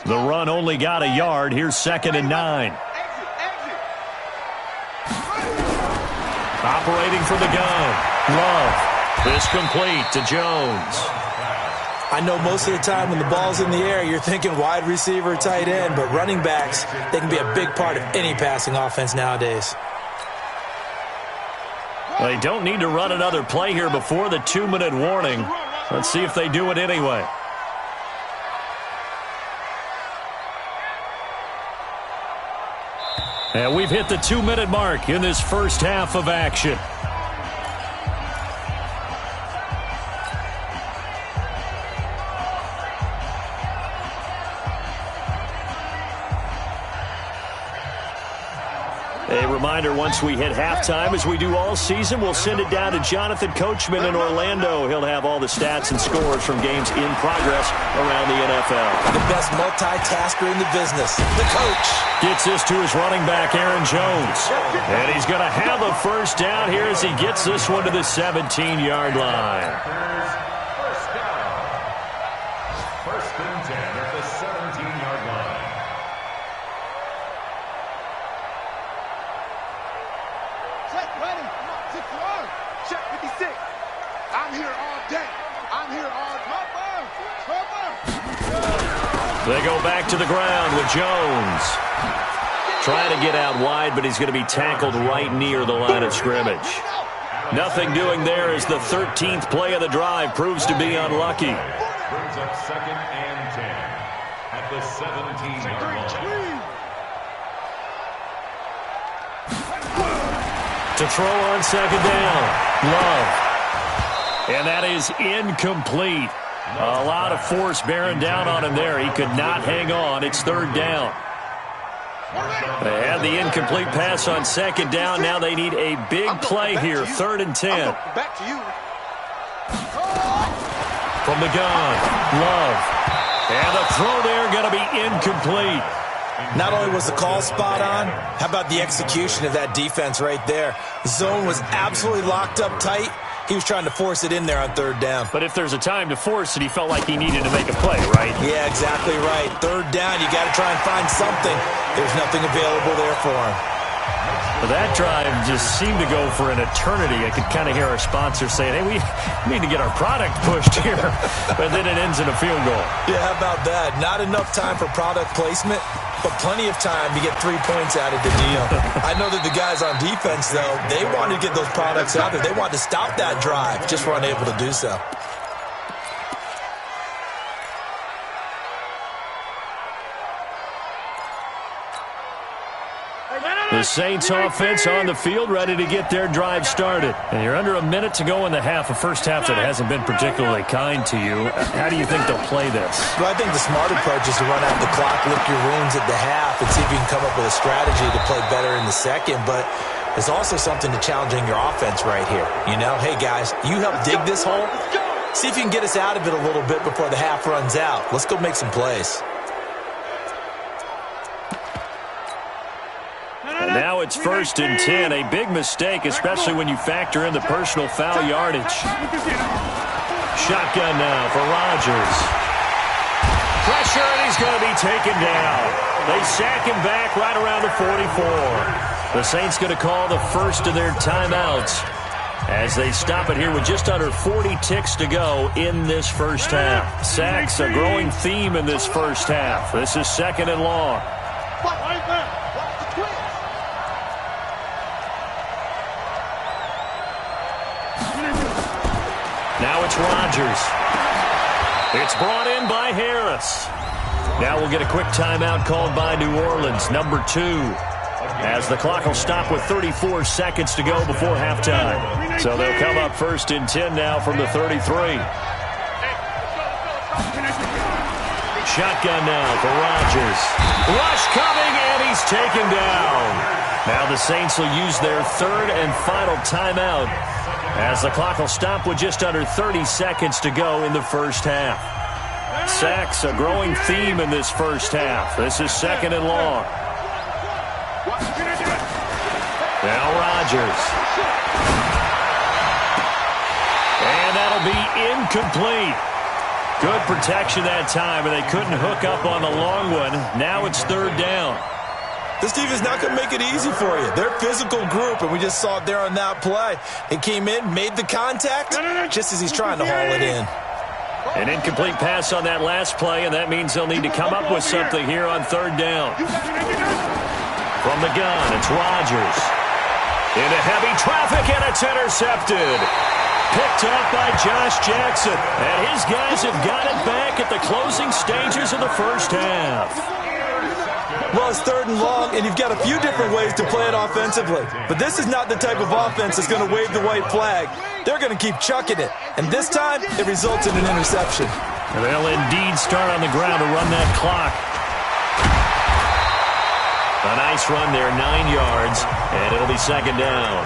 The run only got a yard. Here's 2nd and 9. Operating from the gun. Love. This complete to Jones. I know most of the time when the ball's in the air, you're thinking wide receiver, tight end, but running backs, they can be a big part of any passing offense nowadays. They don't need to run another play here before the 2-minute warning. Let's see if they do it anyway. And we've hit the 2-minute mark in this first half of action. A reminder, once we hit halftime, as we do all season, we'll send it down to Jonathan Coachman in Orlando. He'll have all the stats and scores from games in progress around the NFL. The best multitasker in the business, the coach. Gets this to his running back, Aaron Jones. And he's going to have a first down here as he gets this one to the 17-yard line. First and 10 at the 17-yard line. Check ready. 6-1. Check 56. I'm here all day. I'm here all cover. They go back to the ground with Jones. Trying to get out wide, but he's going to be tackled right near the line of scrimmage. Nothing doing there as the 13th play of the drive proves to be unlucky. Brings up 2nd and 10 at the 17-yard line. To throw on 2nd down, Love. And that is incomplete. A lot of force bearing down on him there. He could not hang on. It's 3rd down. They had the incomplete pass on 2nd down. Now they need a big play here. 3rd and 10. Back to you. From the gun, Love. And the throw there going to be incomplete. Not only was the call spot on, how about the execution of that defense right there? The zone was absolutely locked up tight. He was trying to force it in there on 3rd down. But if there's a time to force it, he felt like he needed to make a play, right? Yeah, exactly right. 3rd down, you got to try and find something. There's nothing available there for him. But that drive just seemed to go for an eternity. I could kind of hear our sponsor saying, hey, we need to get our product pushed here. But then it ends in a field goal. Yeah, how about that? Not enough time for product placement, but plenty of time to get 3 points out of the deal. I know that the guys on defense, though, they wanted to get those products out there. They wanted to stop that drive, just were unable to do so. The Saints offense on the field, ready to get their drive started. And you're under a minute to go in the half, a first half that hasn't been particularly kind to you. How do you think they'll play this? Well, I think the smart approach is to run out the clock, lick your wounds at the half, and see if you can come up with a strategy to play better in the second. But there's also something to challenging your offense right here. You know, hey, guys, you help dig this hole. See if you can get us out of it a little bit before the half runs out. Let's go make some plays. And now it's 1st and 10. A big mistake, especially when you factor in the personal foul yardage. Shotgun now for Rodgers. Pressure, and he's going to be taken down. They sack him back right around the 44. The Saints going to call the first of their timeouts as they stop it here with just under 40 ticks to go in this first half. Sacks, a growing theme in this first half. This is 2nd and long. Now it's Rodgers. It's brought in by Harris. Now we'll get a quick timeout called by New Orleans, number 2. As the clock will stop with 34 seconds to go before halftime. So they'll come up 1st and 10 now from the 33. Shotgun now for Rodgers. Rush coming, and he's taken down. Now the Saints will use their 3rd and final timeout as the clock will stop with just under 30 seconds to go in the first half. Sacks, a growing theme in this first half. This is 2nd and long. Now Rodgers. And that'll be incomplete. Good protection that time, and they couldn't hook up on the long one. Now it's 3rd down. This team is not going to make it easy for you. They're a physical group, and we just saw it there on that play. It came in, made the contact, just as he's trying to haul it in. An incomplete pass on that last play, and that means they'll need to come up with something here on 3rd down. From the gun, it's Rodgers. Into heavy traffic, and it's intercepted. Picked up by Josh Jackson, and his guys have got it back at the closing stages of the first half. Well, it's 3rd and long, and you've got a few different ways to play it offensively. But this is not the type of offense that's going to wave the white flag. They're going to keep chucking it. And this time, it results in an interception. And they'll indeed start on the ground to run that clock. A nice run there, 9 yards, and it'll be 2nd down.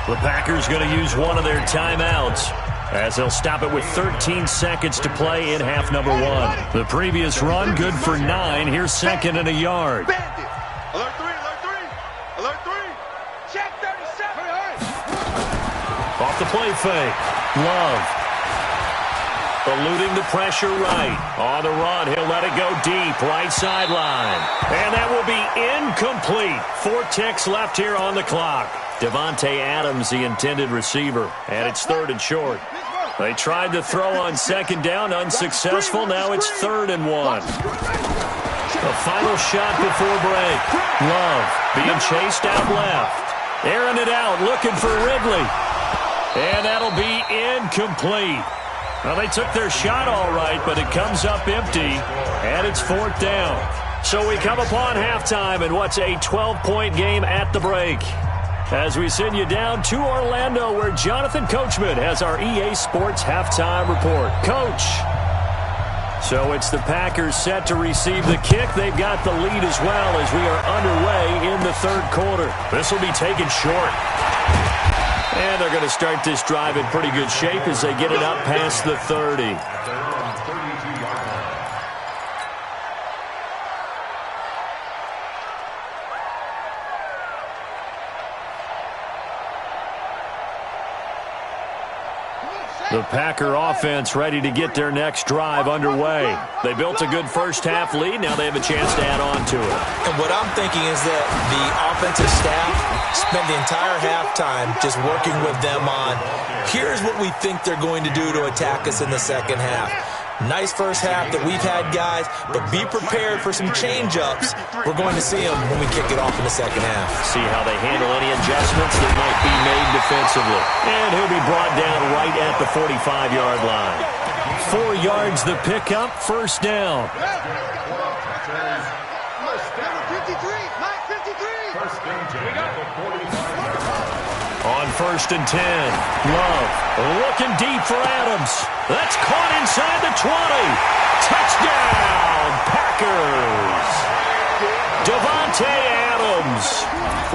The Packers going to use one of their timeouts as they'll stop it with 13 seconds to play in half number 1. The previous run, good for 9. Here's 2nd and a yard. Alert 3, alert 3, alert 3. Check 37. Off the play fake. Love. Eluding the pressure right. On the run, he'll let it go deep. Right sideline. And that will be incomplete. 4 ticks left here on the clock. Devontae Adams, the intended receiver. And it's 3rd and short. They tried to throw on 2nd down, unsuccessful. Now it's 3rd and 1. The final shot before break. Love being chased out left. Airing it out, looking for Ridley. And that'll be incomplete. Well, they took their shot all right, but it comes up empty, and it's 4th down. So we come upon halftime in what's a 12-point game at the break. As we send you down to Orlando, where Jonathan Coachman has our EA Sports halftime report. Coach. So it's the Packers set to receive the kick. They've got the lead as well as we are underway in the 3rd quarter. This will be taken short. And they're going to start this drive in pretty good shape as they get it up past the 30. The Packer offense ready to get their next drive underway. They built a good first-half lead. Now they have a chance to add on to it. And what I'm thinking is that the offensive staff spent the entire halftime just working with them on, here's what we think they're going to do to attack us in the second half. Nice first half that we've had, guys, but be prepared for some change-ups. We're going to see them when we kick it off in the second half. See how they handle any adjustments that might be made defensively. And he'll be brought down right at the 45-yard line. 4 yards the pickup, first down. On 1st and 10, Love looking deep for Adams. That's caught inside the 20. Touchdown, Packers. Davante Adams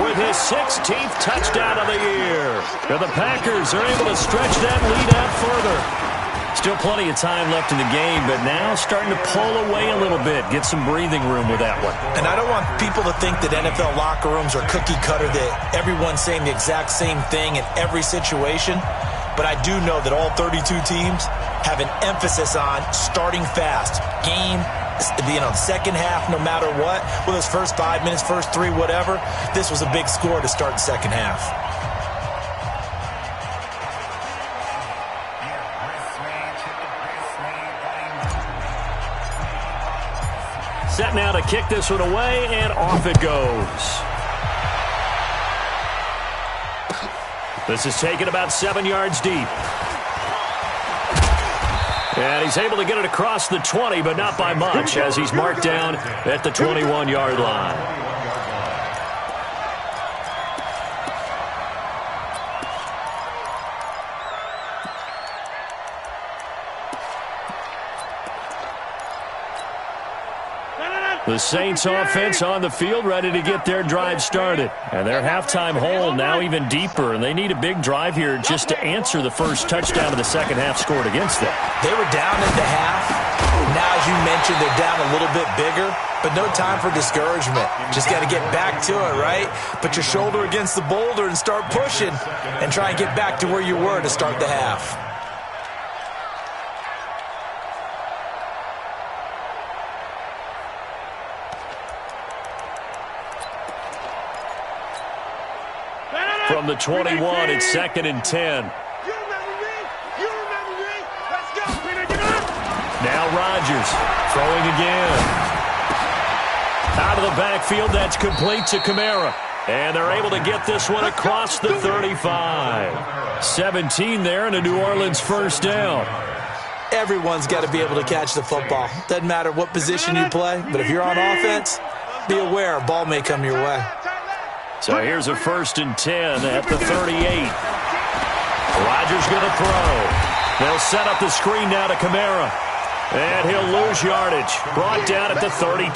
with his 16th touchdown of the year. And the Packers are able to stretch that lead out further. Still plenty of time left in the game, but now starting to pull away a little bit. Get some breathing room with that one. And I don't want people to think that NFL locker rooms are cookie cutter, that everyone's saying the exact same thing in every situation. But I do know that all 32 teams have an emphasis on starting fast. Game, second half, no matter what. Whether it's first 5 minutes, first 3, whatever. This was a big score to start the second half. Set now to kick this one away, and off it goes. This is taken about 7 yards deep. And he's able to get it across the 20, but not by much, as he's marked down at the 21-yard line. The Saints offense on the field ready to get their drive started. And their halftime hole now even deeper, and they need a big drive here just to answer the first touchdown of the second half scored against them. They were down at the half. Now, as you mentioned, they're down a little bit bigger, but no time for discouragement. Just got to get back to it, right? Put your shoulder against the boulder and start pushing and try and get back to where you were to start the half. From the 21, it's 2nd and 10. Now Rodgers throwing again. Out of the backfield, that's complete to Kamara. And they're able to get this one across the 35. 17 there and a New Orleans first down. Everyone's got to be able to catch the football. Doesn't matter what position you play, but if you're on offense, be aware a ball may come your way. So here's a 1st and 10 at the 38. Rodgers going to throw. They'll set up the screen now to Kamara. And he'll lose yardage. Brought down at the 32.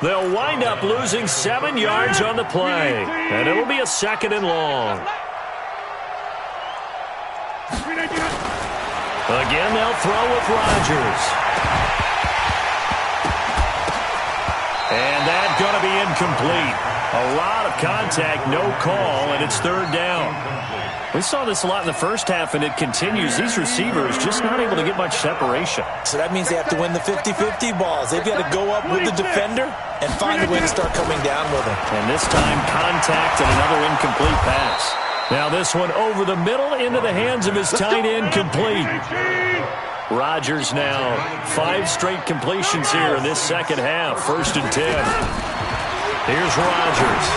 They'll wind up losing 7 yards on the play. And it'll be a 2nd and long. Again, they'll throw with Rodgers. And that's going to be incomplete. A lot of contact, no call, and it's 3rd down. We saw this a lot in the first half, and it continues. These receivers just not able to get much separation. So that means they have to win the 50-50 balls. They've got to go up with the defender and find a way to start coming down with him. And this time, contact and another incomplete pass. Now this one over the middle into the hands of his tight end, complete. Rodgers now 5 straight completions here in this second half. 1st and 10. Here's Rodgers.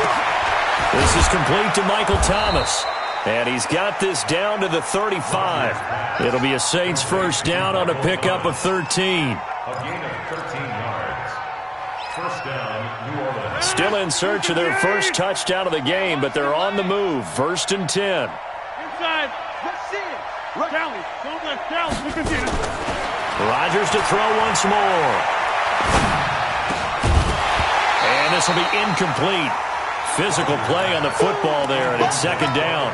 This is complete to Michael Thomas. And he's got this down to the 35. It'll be a Saints first down on a pickup of 13. A gain of 13 yards. First down, New Orleans. Still in search of their first touchdown of the game, but they're on the move. 1st and 10. Inside. Let's see it. Callie. Don't let Callie. We can see it. Rodgers to throw once more. And this will be incomplete. Physical play on the football there, and it's 2nd down.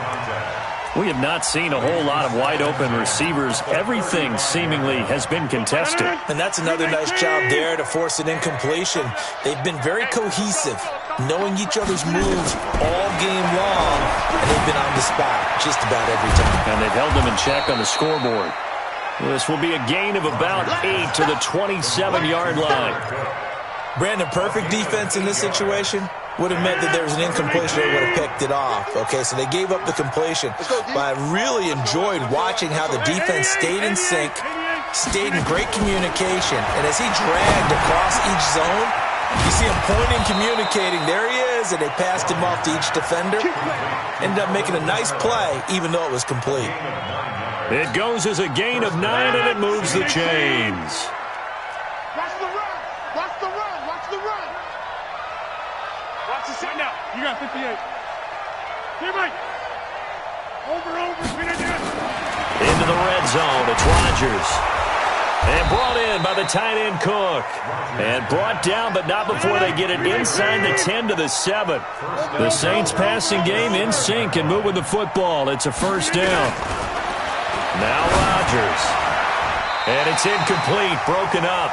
We have not seen a whole lot of wide-open receivers. Everything seemingly has been contested. And that's another nice job there to force an incompletion. They've been very cohesive. knowing each other's moves all game long, and they've been on the spot just about every time. And they've held them in check on the scoreboard. This will be a gain of about 8 to the 27-yard line. Brandon, perfect defense in this situation would have meant that there was an incompletion. They would have picked it off. Okay, so they gave up the completion. But I really enjoyed watching how the defense stayed in sync, stayed in great communication. And as he dragged across each zone, you see him pointing, communicating. There he is, and they passed him off to each defender. Ended up making a nice play, even though it was complete. It goes as a gain of 9, and it moves the chains. Watch the run. Watch the run. Watch the run. Watch the set now. You got 58. Here, Mike. Over. Into the red zone. It's Rodgers. And brought in by the tight end Cook. And brought down, but not before they get it inside the 10 to the 7. The Saints passing game in sync and moving the football. It's a first down. Now Rodgers. And it's incomplete, broken up.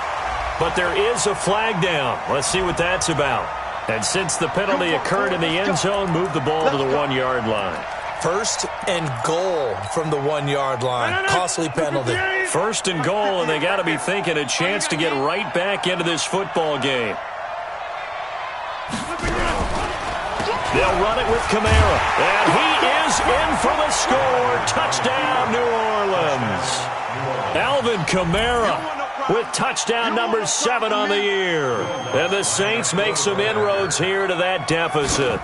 But there is a flag down. Let's see what that's about. And since the penalty occurred in the end zone, move the ball to the 1-yard line. First and goal from the 1-yard line. Costly penalty. First and goal, and they got to be thinking a chance to get right back into this football game. They'll run it with Kamara. And he is in for the score. Touchdown, New Orleans. Alvin Kamara with touchdown number 7 on the year. And the Saints make some inroads here to that deficit.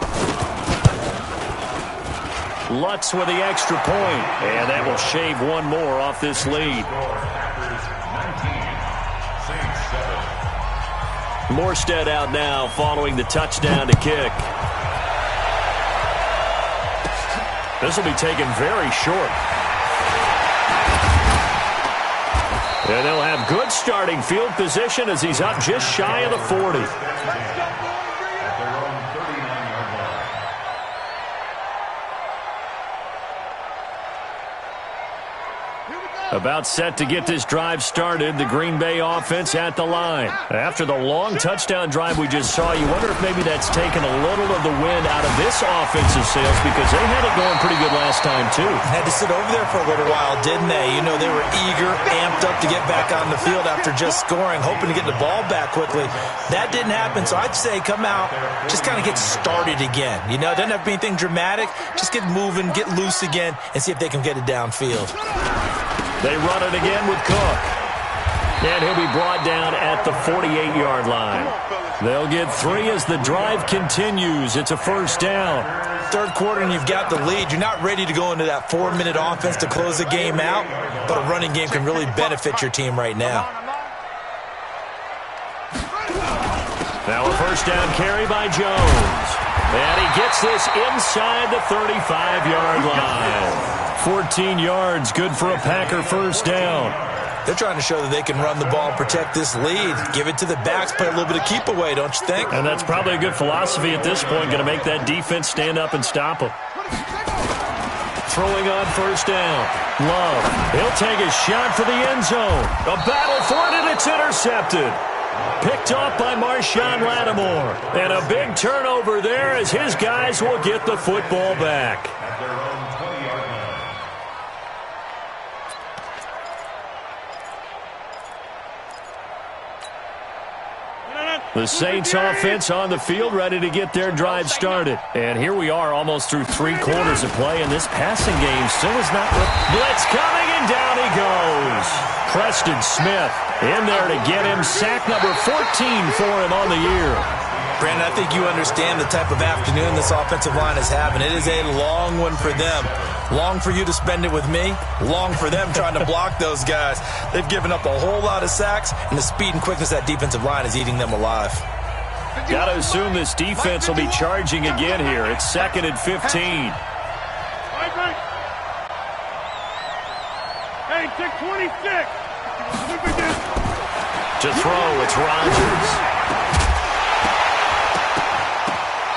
Lutz with the extra point, and that will shave one more off this lead. Morstead out now following the touchdown to kick. This will be taken very short. And they'll have good starting field position as he's up just shy of the 40. About set to get this drive started, the Green Bay offense at the line. After the long touchdown drive we just saw, you wonder if maybe that's taken a little of the wind out of this offensive sails because they had it going pretty good last time, too. Had to sit over there for a little while, didn't they? You know, they were eager, amped up to get back on the field after just scoring, hoping to get the ball back quickly. That didn't happen, so I'd say come out, just kind of get started again. You know, it doesn't have to be anything dramatic. Just get moving, get loose again, and see if they can get it downfield. They run it again with Cook. And he'll be brought down at the 48-yard line. They'll get 3 as the drive continues. It's a first down. Third quarter and you've got the lead. You're not ready to go into that 4-minute offense to close the game out, but a running game can really benefit your team right now. Now a first down carry by Jones. And he gets this inside the 35-yard line. 14 yards, good for a Packer first down. They're trying to show that they can run the ball and protect this lead. Give it to the backs, play a little bit of keep away, don't you think? And that's probably a good philosophy at this point, going to make that defense stand up and stop them. Throwing on first down. Love. He'll take a shot for the end zone. A battle for it, and it's intercepted. Picked off by Marshawn Lattimore. And a big turnover there as his guys will get the football back. The Saints offense on the field ready to get their drive started. And here we are almost through 3 quarters of play, and this passing game still is not... Blitz coming, and down he goes. Preston Smith in there to get him. Sack number 14 for him on the year. Brandon, I think you understand the type of afternoon this offensive line is having. It is a long one for them. Long for you to spend it with me. Long for them trying to block those guys. They've given up a whole lot of sacks, and the speed and quickness of that defensive line is eating them alive. Got to assume this defense will be charging again here. It's 2nd and 15. Hey, take 26. To throw, it's Rodgers.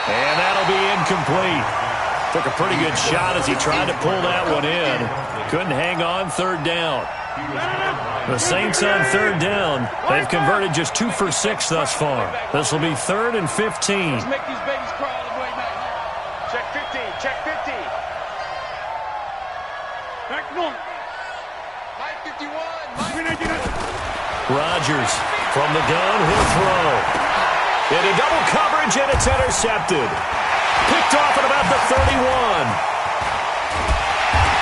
And that'll be incomplete. Took a pretty good shot as he tried to pull that one in. Couldn't hang on. Third down. The Saints on third down. They've converted just 2 for 6 thus far. This will be 3rd and 15. Let's make these babies crawl all the way back. Check 15. Check 15. Back north. Line 51. Rodgers from the gun. He'll throw. Into double coverage, and it's intercepted. Picked off at about the 31.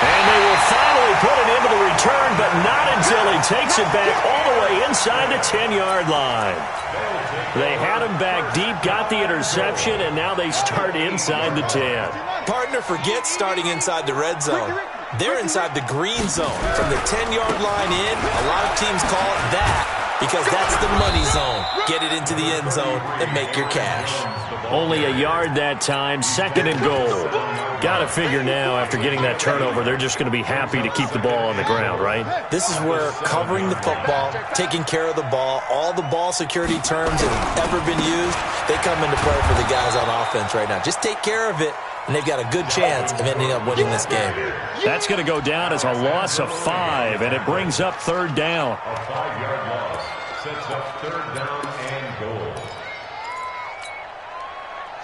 And they will finally put it into the return, but not until he takes it back all the way inside the 10-yard line. They had him back deep, got the interception, and now they start inside the 10. Partner, forget starting inside the red zone. They're inside the green zone. From the 10-yard line in, a lot of teams call it that because that's the money zone. Get it into the end zone and make your cash. Only a yard that time, 2nd and goal. Got to figure now, after getting that turnover, they're just going to be happy to keep the ball on the ground, right? This is where covering the football, taking care of the ball, all the ball security terms that have ever been used, they come into play for the guys on offense right now. Just take care of it, and they've got a good chance of ending up winning this game. That's going to go down as a loss of 5, and it brings up 3rd down. A 5-yard loss sets up 3rd down and goal.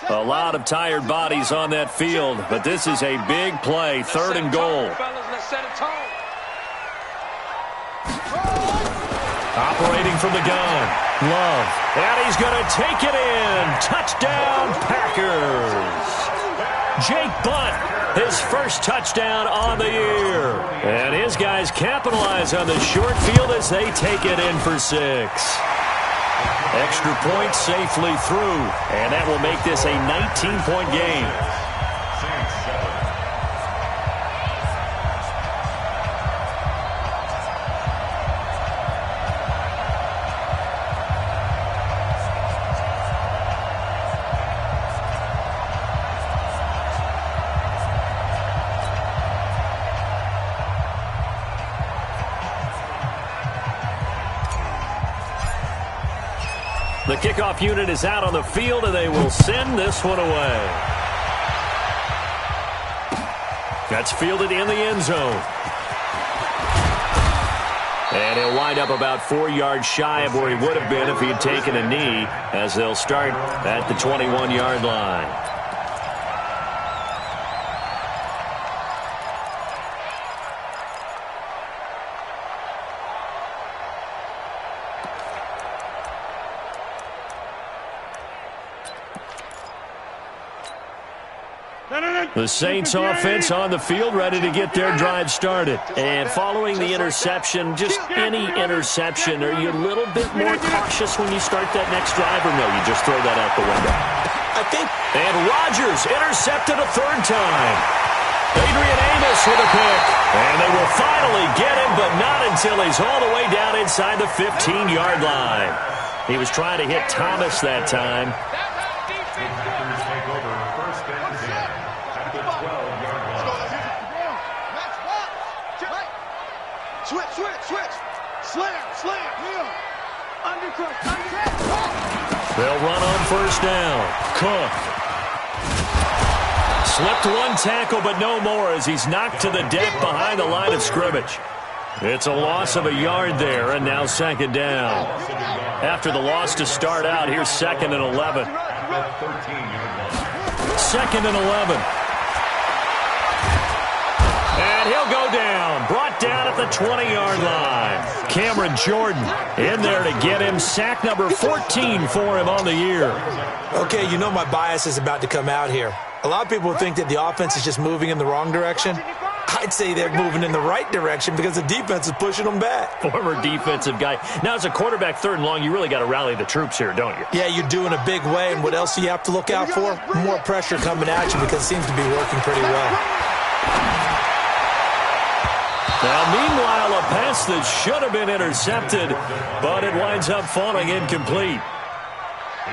A lot of tired bodies on that field, but this is a big play, 3rd and goal. Operating from the gun, Love, and he's going to take it in. Touchdown, Packers. Jake Butt, his first touchdown on the year. And his guys capitalize on the short field as they take it in for 6. Extra point safely through, and that will make this a 19-point game. The kickoff unit is out on the field, and they will send this one away. That's fielded in the end zone. And he'll wind up about 4 yards shy of where he would have been if he had taken a knee, as they'll start at the 21-yard line. The Saints offense on the field, ready to get their drive started. And following the interception, just any interception, are you a little bit more cautious when you start that next drive, or no, you just throw that out the window? I think. And Rodgers intercepted a 3rd time. Adrian Amos with a pick. And they will finally get him, but not until he's all the way down inside the 15-yard line. He was trying to hit Thomas that time. They'll run on 1st down. Cook. Slipped one tackle, but no more as he's knocked to the deck behind the line of scrimmage. It's a loss of a yard there, and now 2nd down. After the loss to start out, here's 2nd and 11. 2nd and 11. And he'll go down. Brought down at the 20-yard line. Cameron Jordan in there to get him. Sack number 14 for him on the year. Okay, you know my bias is about to come out here. A lot of people think that the offense is just moving in the wrong direction. I'd say they're moving in the right direction because the defense is pushing them back. Former defensive guy. Now, as a quarterback 3rd and long, you really got to rally the troops here, don't you? Yeah, you're doing a big way, and what else do you have to look out for? More pressure coming at you because it seems to be working pretty well. Now, meanwhile, a pass that should have been intercepted, but it winds up falling incomplete.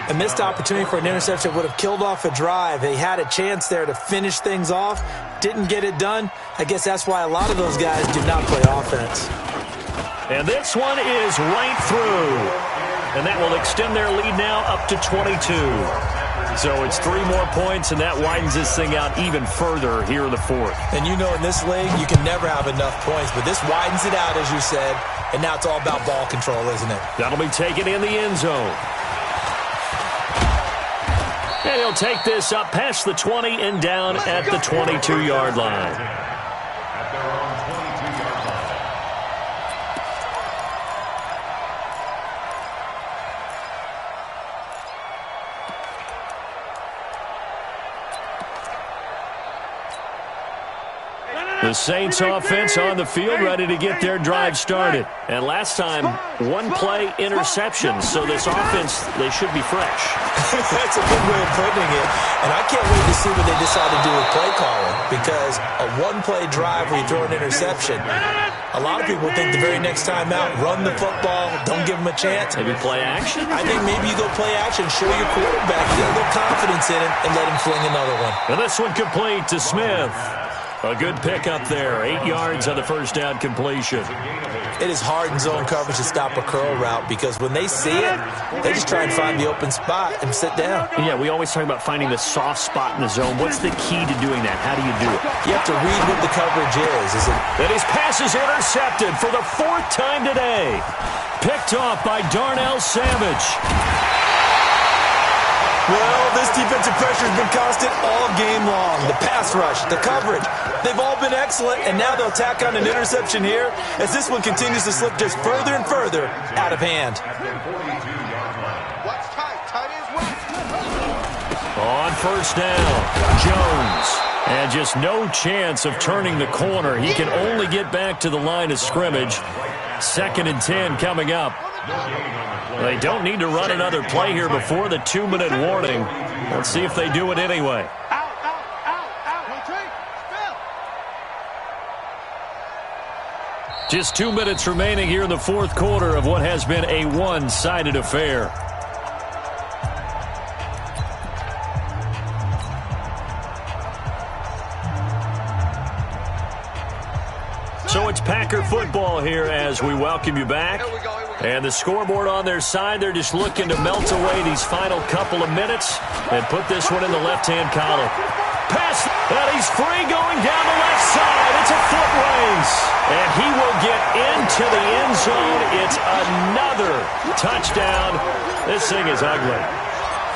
A missed opportunity for an interception would have killed off a drive. They had a chance there to finish things off. Didn't get it done. I guess that's why a lot of those guys do not play offense. And this one is right through. And that will extend their lead now up to 22. So it's 3 more points, and that widens this thing out even further here in the fourth. And you know in this league, you can never have enough points, but this widens it out, as you said, and now it's all about ball control, isn't it? That'll be taken in the end zone. And he'll take this up past the 20 and down at the 22-yard line. The Saints offense on the field, ready to get their drive started. And last time, 1-play interception. So this offense, they should be fresh. That's a good way of putting it. And I can't wait to see what they decide to do with play calling. Because a 1-play drive where you throw an interception, a lot of people think the very next time out, run the football, don't give them a chance. Maybe play action? I think maybe you go play action, show your quarterback, get a little confidence in him, and let him fling another one. And this one complete to Smith. A good pickup there. 8 yards on the first down completion. It is hard in zone coverage to stop a curl route because when they see it, they just try and find the open spot and sit down. Yeah, we always talk about finding the soft spot in the zone. What's the key to doing that? How do you do it? You have to read what the coverage is. And his pass is intercepted for the 4th time today. Picked off by Darnell Savage. Well, this defensive pressure has been constant all game long. The pass rush, the coverage, they've all been excellent, and now they'll tack on an interception here as this one continues to slip just further and further out of hand. On first down, Jones. And just no chance of turning the corner. He can only get back to the line of scrimmage. 2nd and 10 coming up. They don't need to run another play here before the 2-minute warning. Let's see if they do it anyway. Just 2 minutes remaining here in the fourth quarter of what has been a one-sided affair. So it's Packer football here as we welcome you back. And the scoreboard on their side, they're just looking to melt away these final couple of minutes and put this one in the left-hand column. Pass, and he's free going down the left side. It's a foot race. And he will get into the end zone. It's another touchdown. This thing is ugly.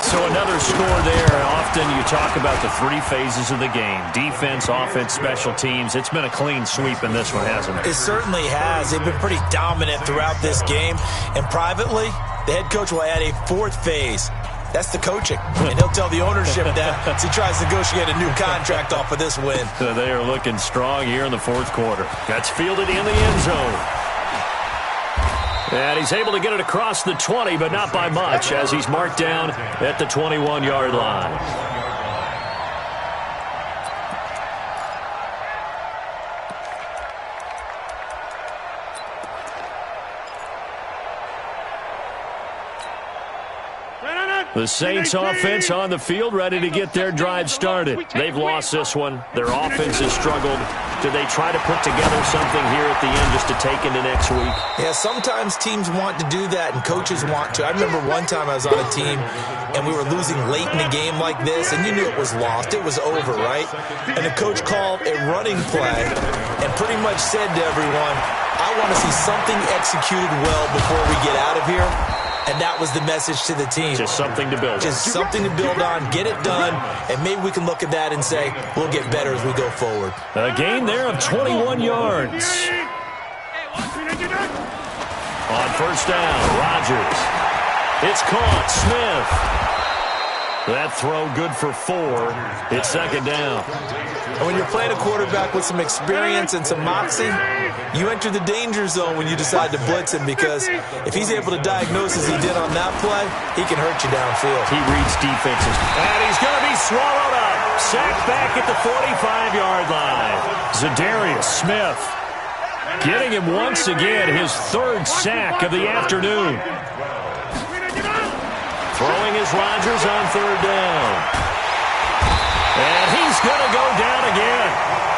So another score there. Often you talk about the 3 phases of the game. Defense, offense, special teams. It's been a clean sweep in this one, hasn't it? It certainly has. They've been pretty dominant throughout this game. And privately, the head coach will add a 4th phase. That's the coaching. And he'll tell the ownership that as he tries to negotiate a new contract off of this win. So they are looking strong here in the fourth quarter. That's fielded in the end zone. And he's able to get it across the 20, but not by much, as he's marked down at the 21-yard line. The Saints offense on the field, ready to get their drive started. They've lost this one. Their offense has struggled. Do they try to put together something here at the end just to take into next week? Yeah, sometimes teams want to do that and coaches want to. I remember one time I was on a team and we were losing late in a game like this, and you knew it was lost. It was over, right? And the coach called a running play and pretty much said to everyone, I want to see something executed well before we get out of here. And that was the message to the team. Just something to build on. Just something to build on, get it done, and maybe we can look at that and say, we'll get better as we go forward. A gain there of 21 yards. On first down, Rodgers. It's caught, Smith. That throw good for 4. It's 2nd down. And when you're playing a quarterback with some experience and some moxie, you enter the danger zone when you decide to blitz him, because if he's able to diagnose as he did on that play, he can hurt you downfield. He reads defenses. And he's going to be swallowed up. Sacked back at the 45-yard line. Za'Darius Smith getting him once again, his 3rd sack of the afternoon. Throwing is Rodgers on 3rd down. And he's going to go down again.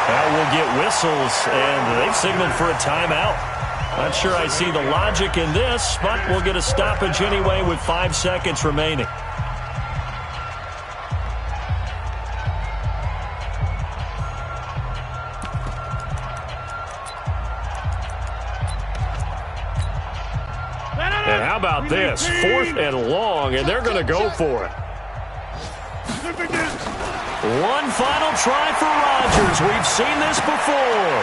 Now we'll get whistles, and they've signaled for a timeout. Not sure I see the logic in this, but we'll get a stoppage anyway with 5 seconds remaining. How about this? 4th and long, and they're going to go for it. One final try for Rodgers. We've seen this before.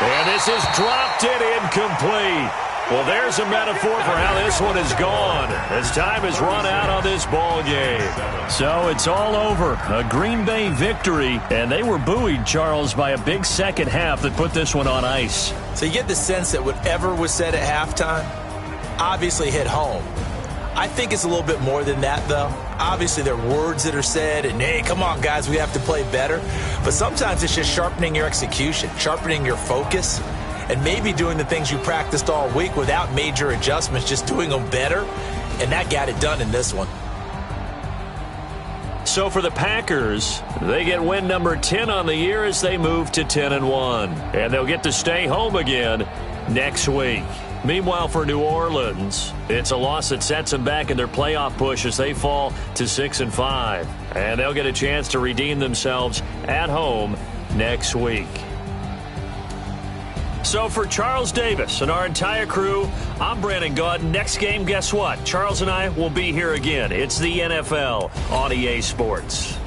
And this is dropped and incomplete. Well, there's a metaphor for how this one is gone as time has run out on this ball game. So it's all over. A Green Bay victory, and they were buoyed, Charles, by a big second half that put this one on ice. So you get the sense that whatever was said at halftime obviously hit home. I think it's a little bit more than that, though. Obviously, there are words that are said, and, hey, come on, guys, we have to play better. But sometimes it's just sharpening your execution, sharpening your focus, and maybe doing the things you practiced all week without major adjustments, just doing them better. And that got it done in this one. So for the Packers, they get win number 10 on the year as they move to 10-1. And they'll get to stay home again next week. Meanwhile, for New Orleans, it's a loss that sets them back in their playoff push as they fall to 6-5. And they'll get a chance to redeem themselves at home next week. So for Charles Davis and our entire crew, I'm Brandon Gaud. Next game, guess what? Charles and I will be here again. It's the NFL on EA Sports.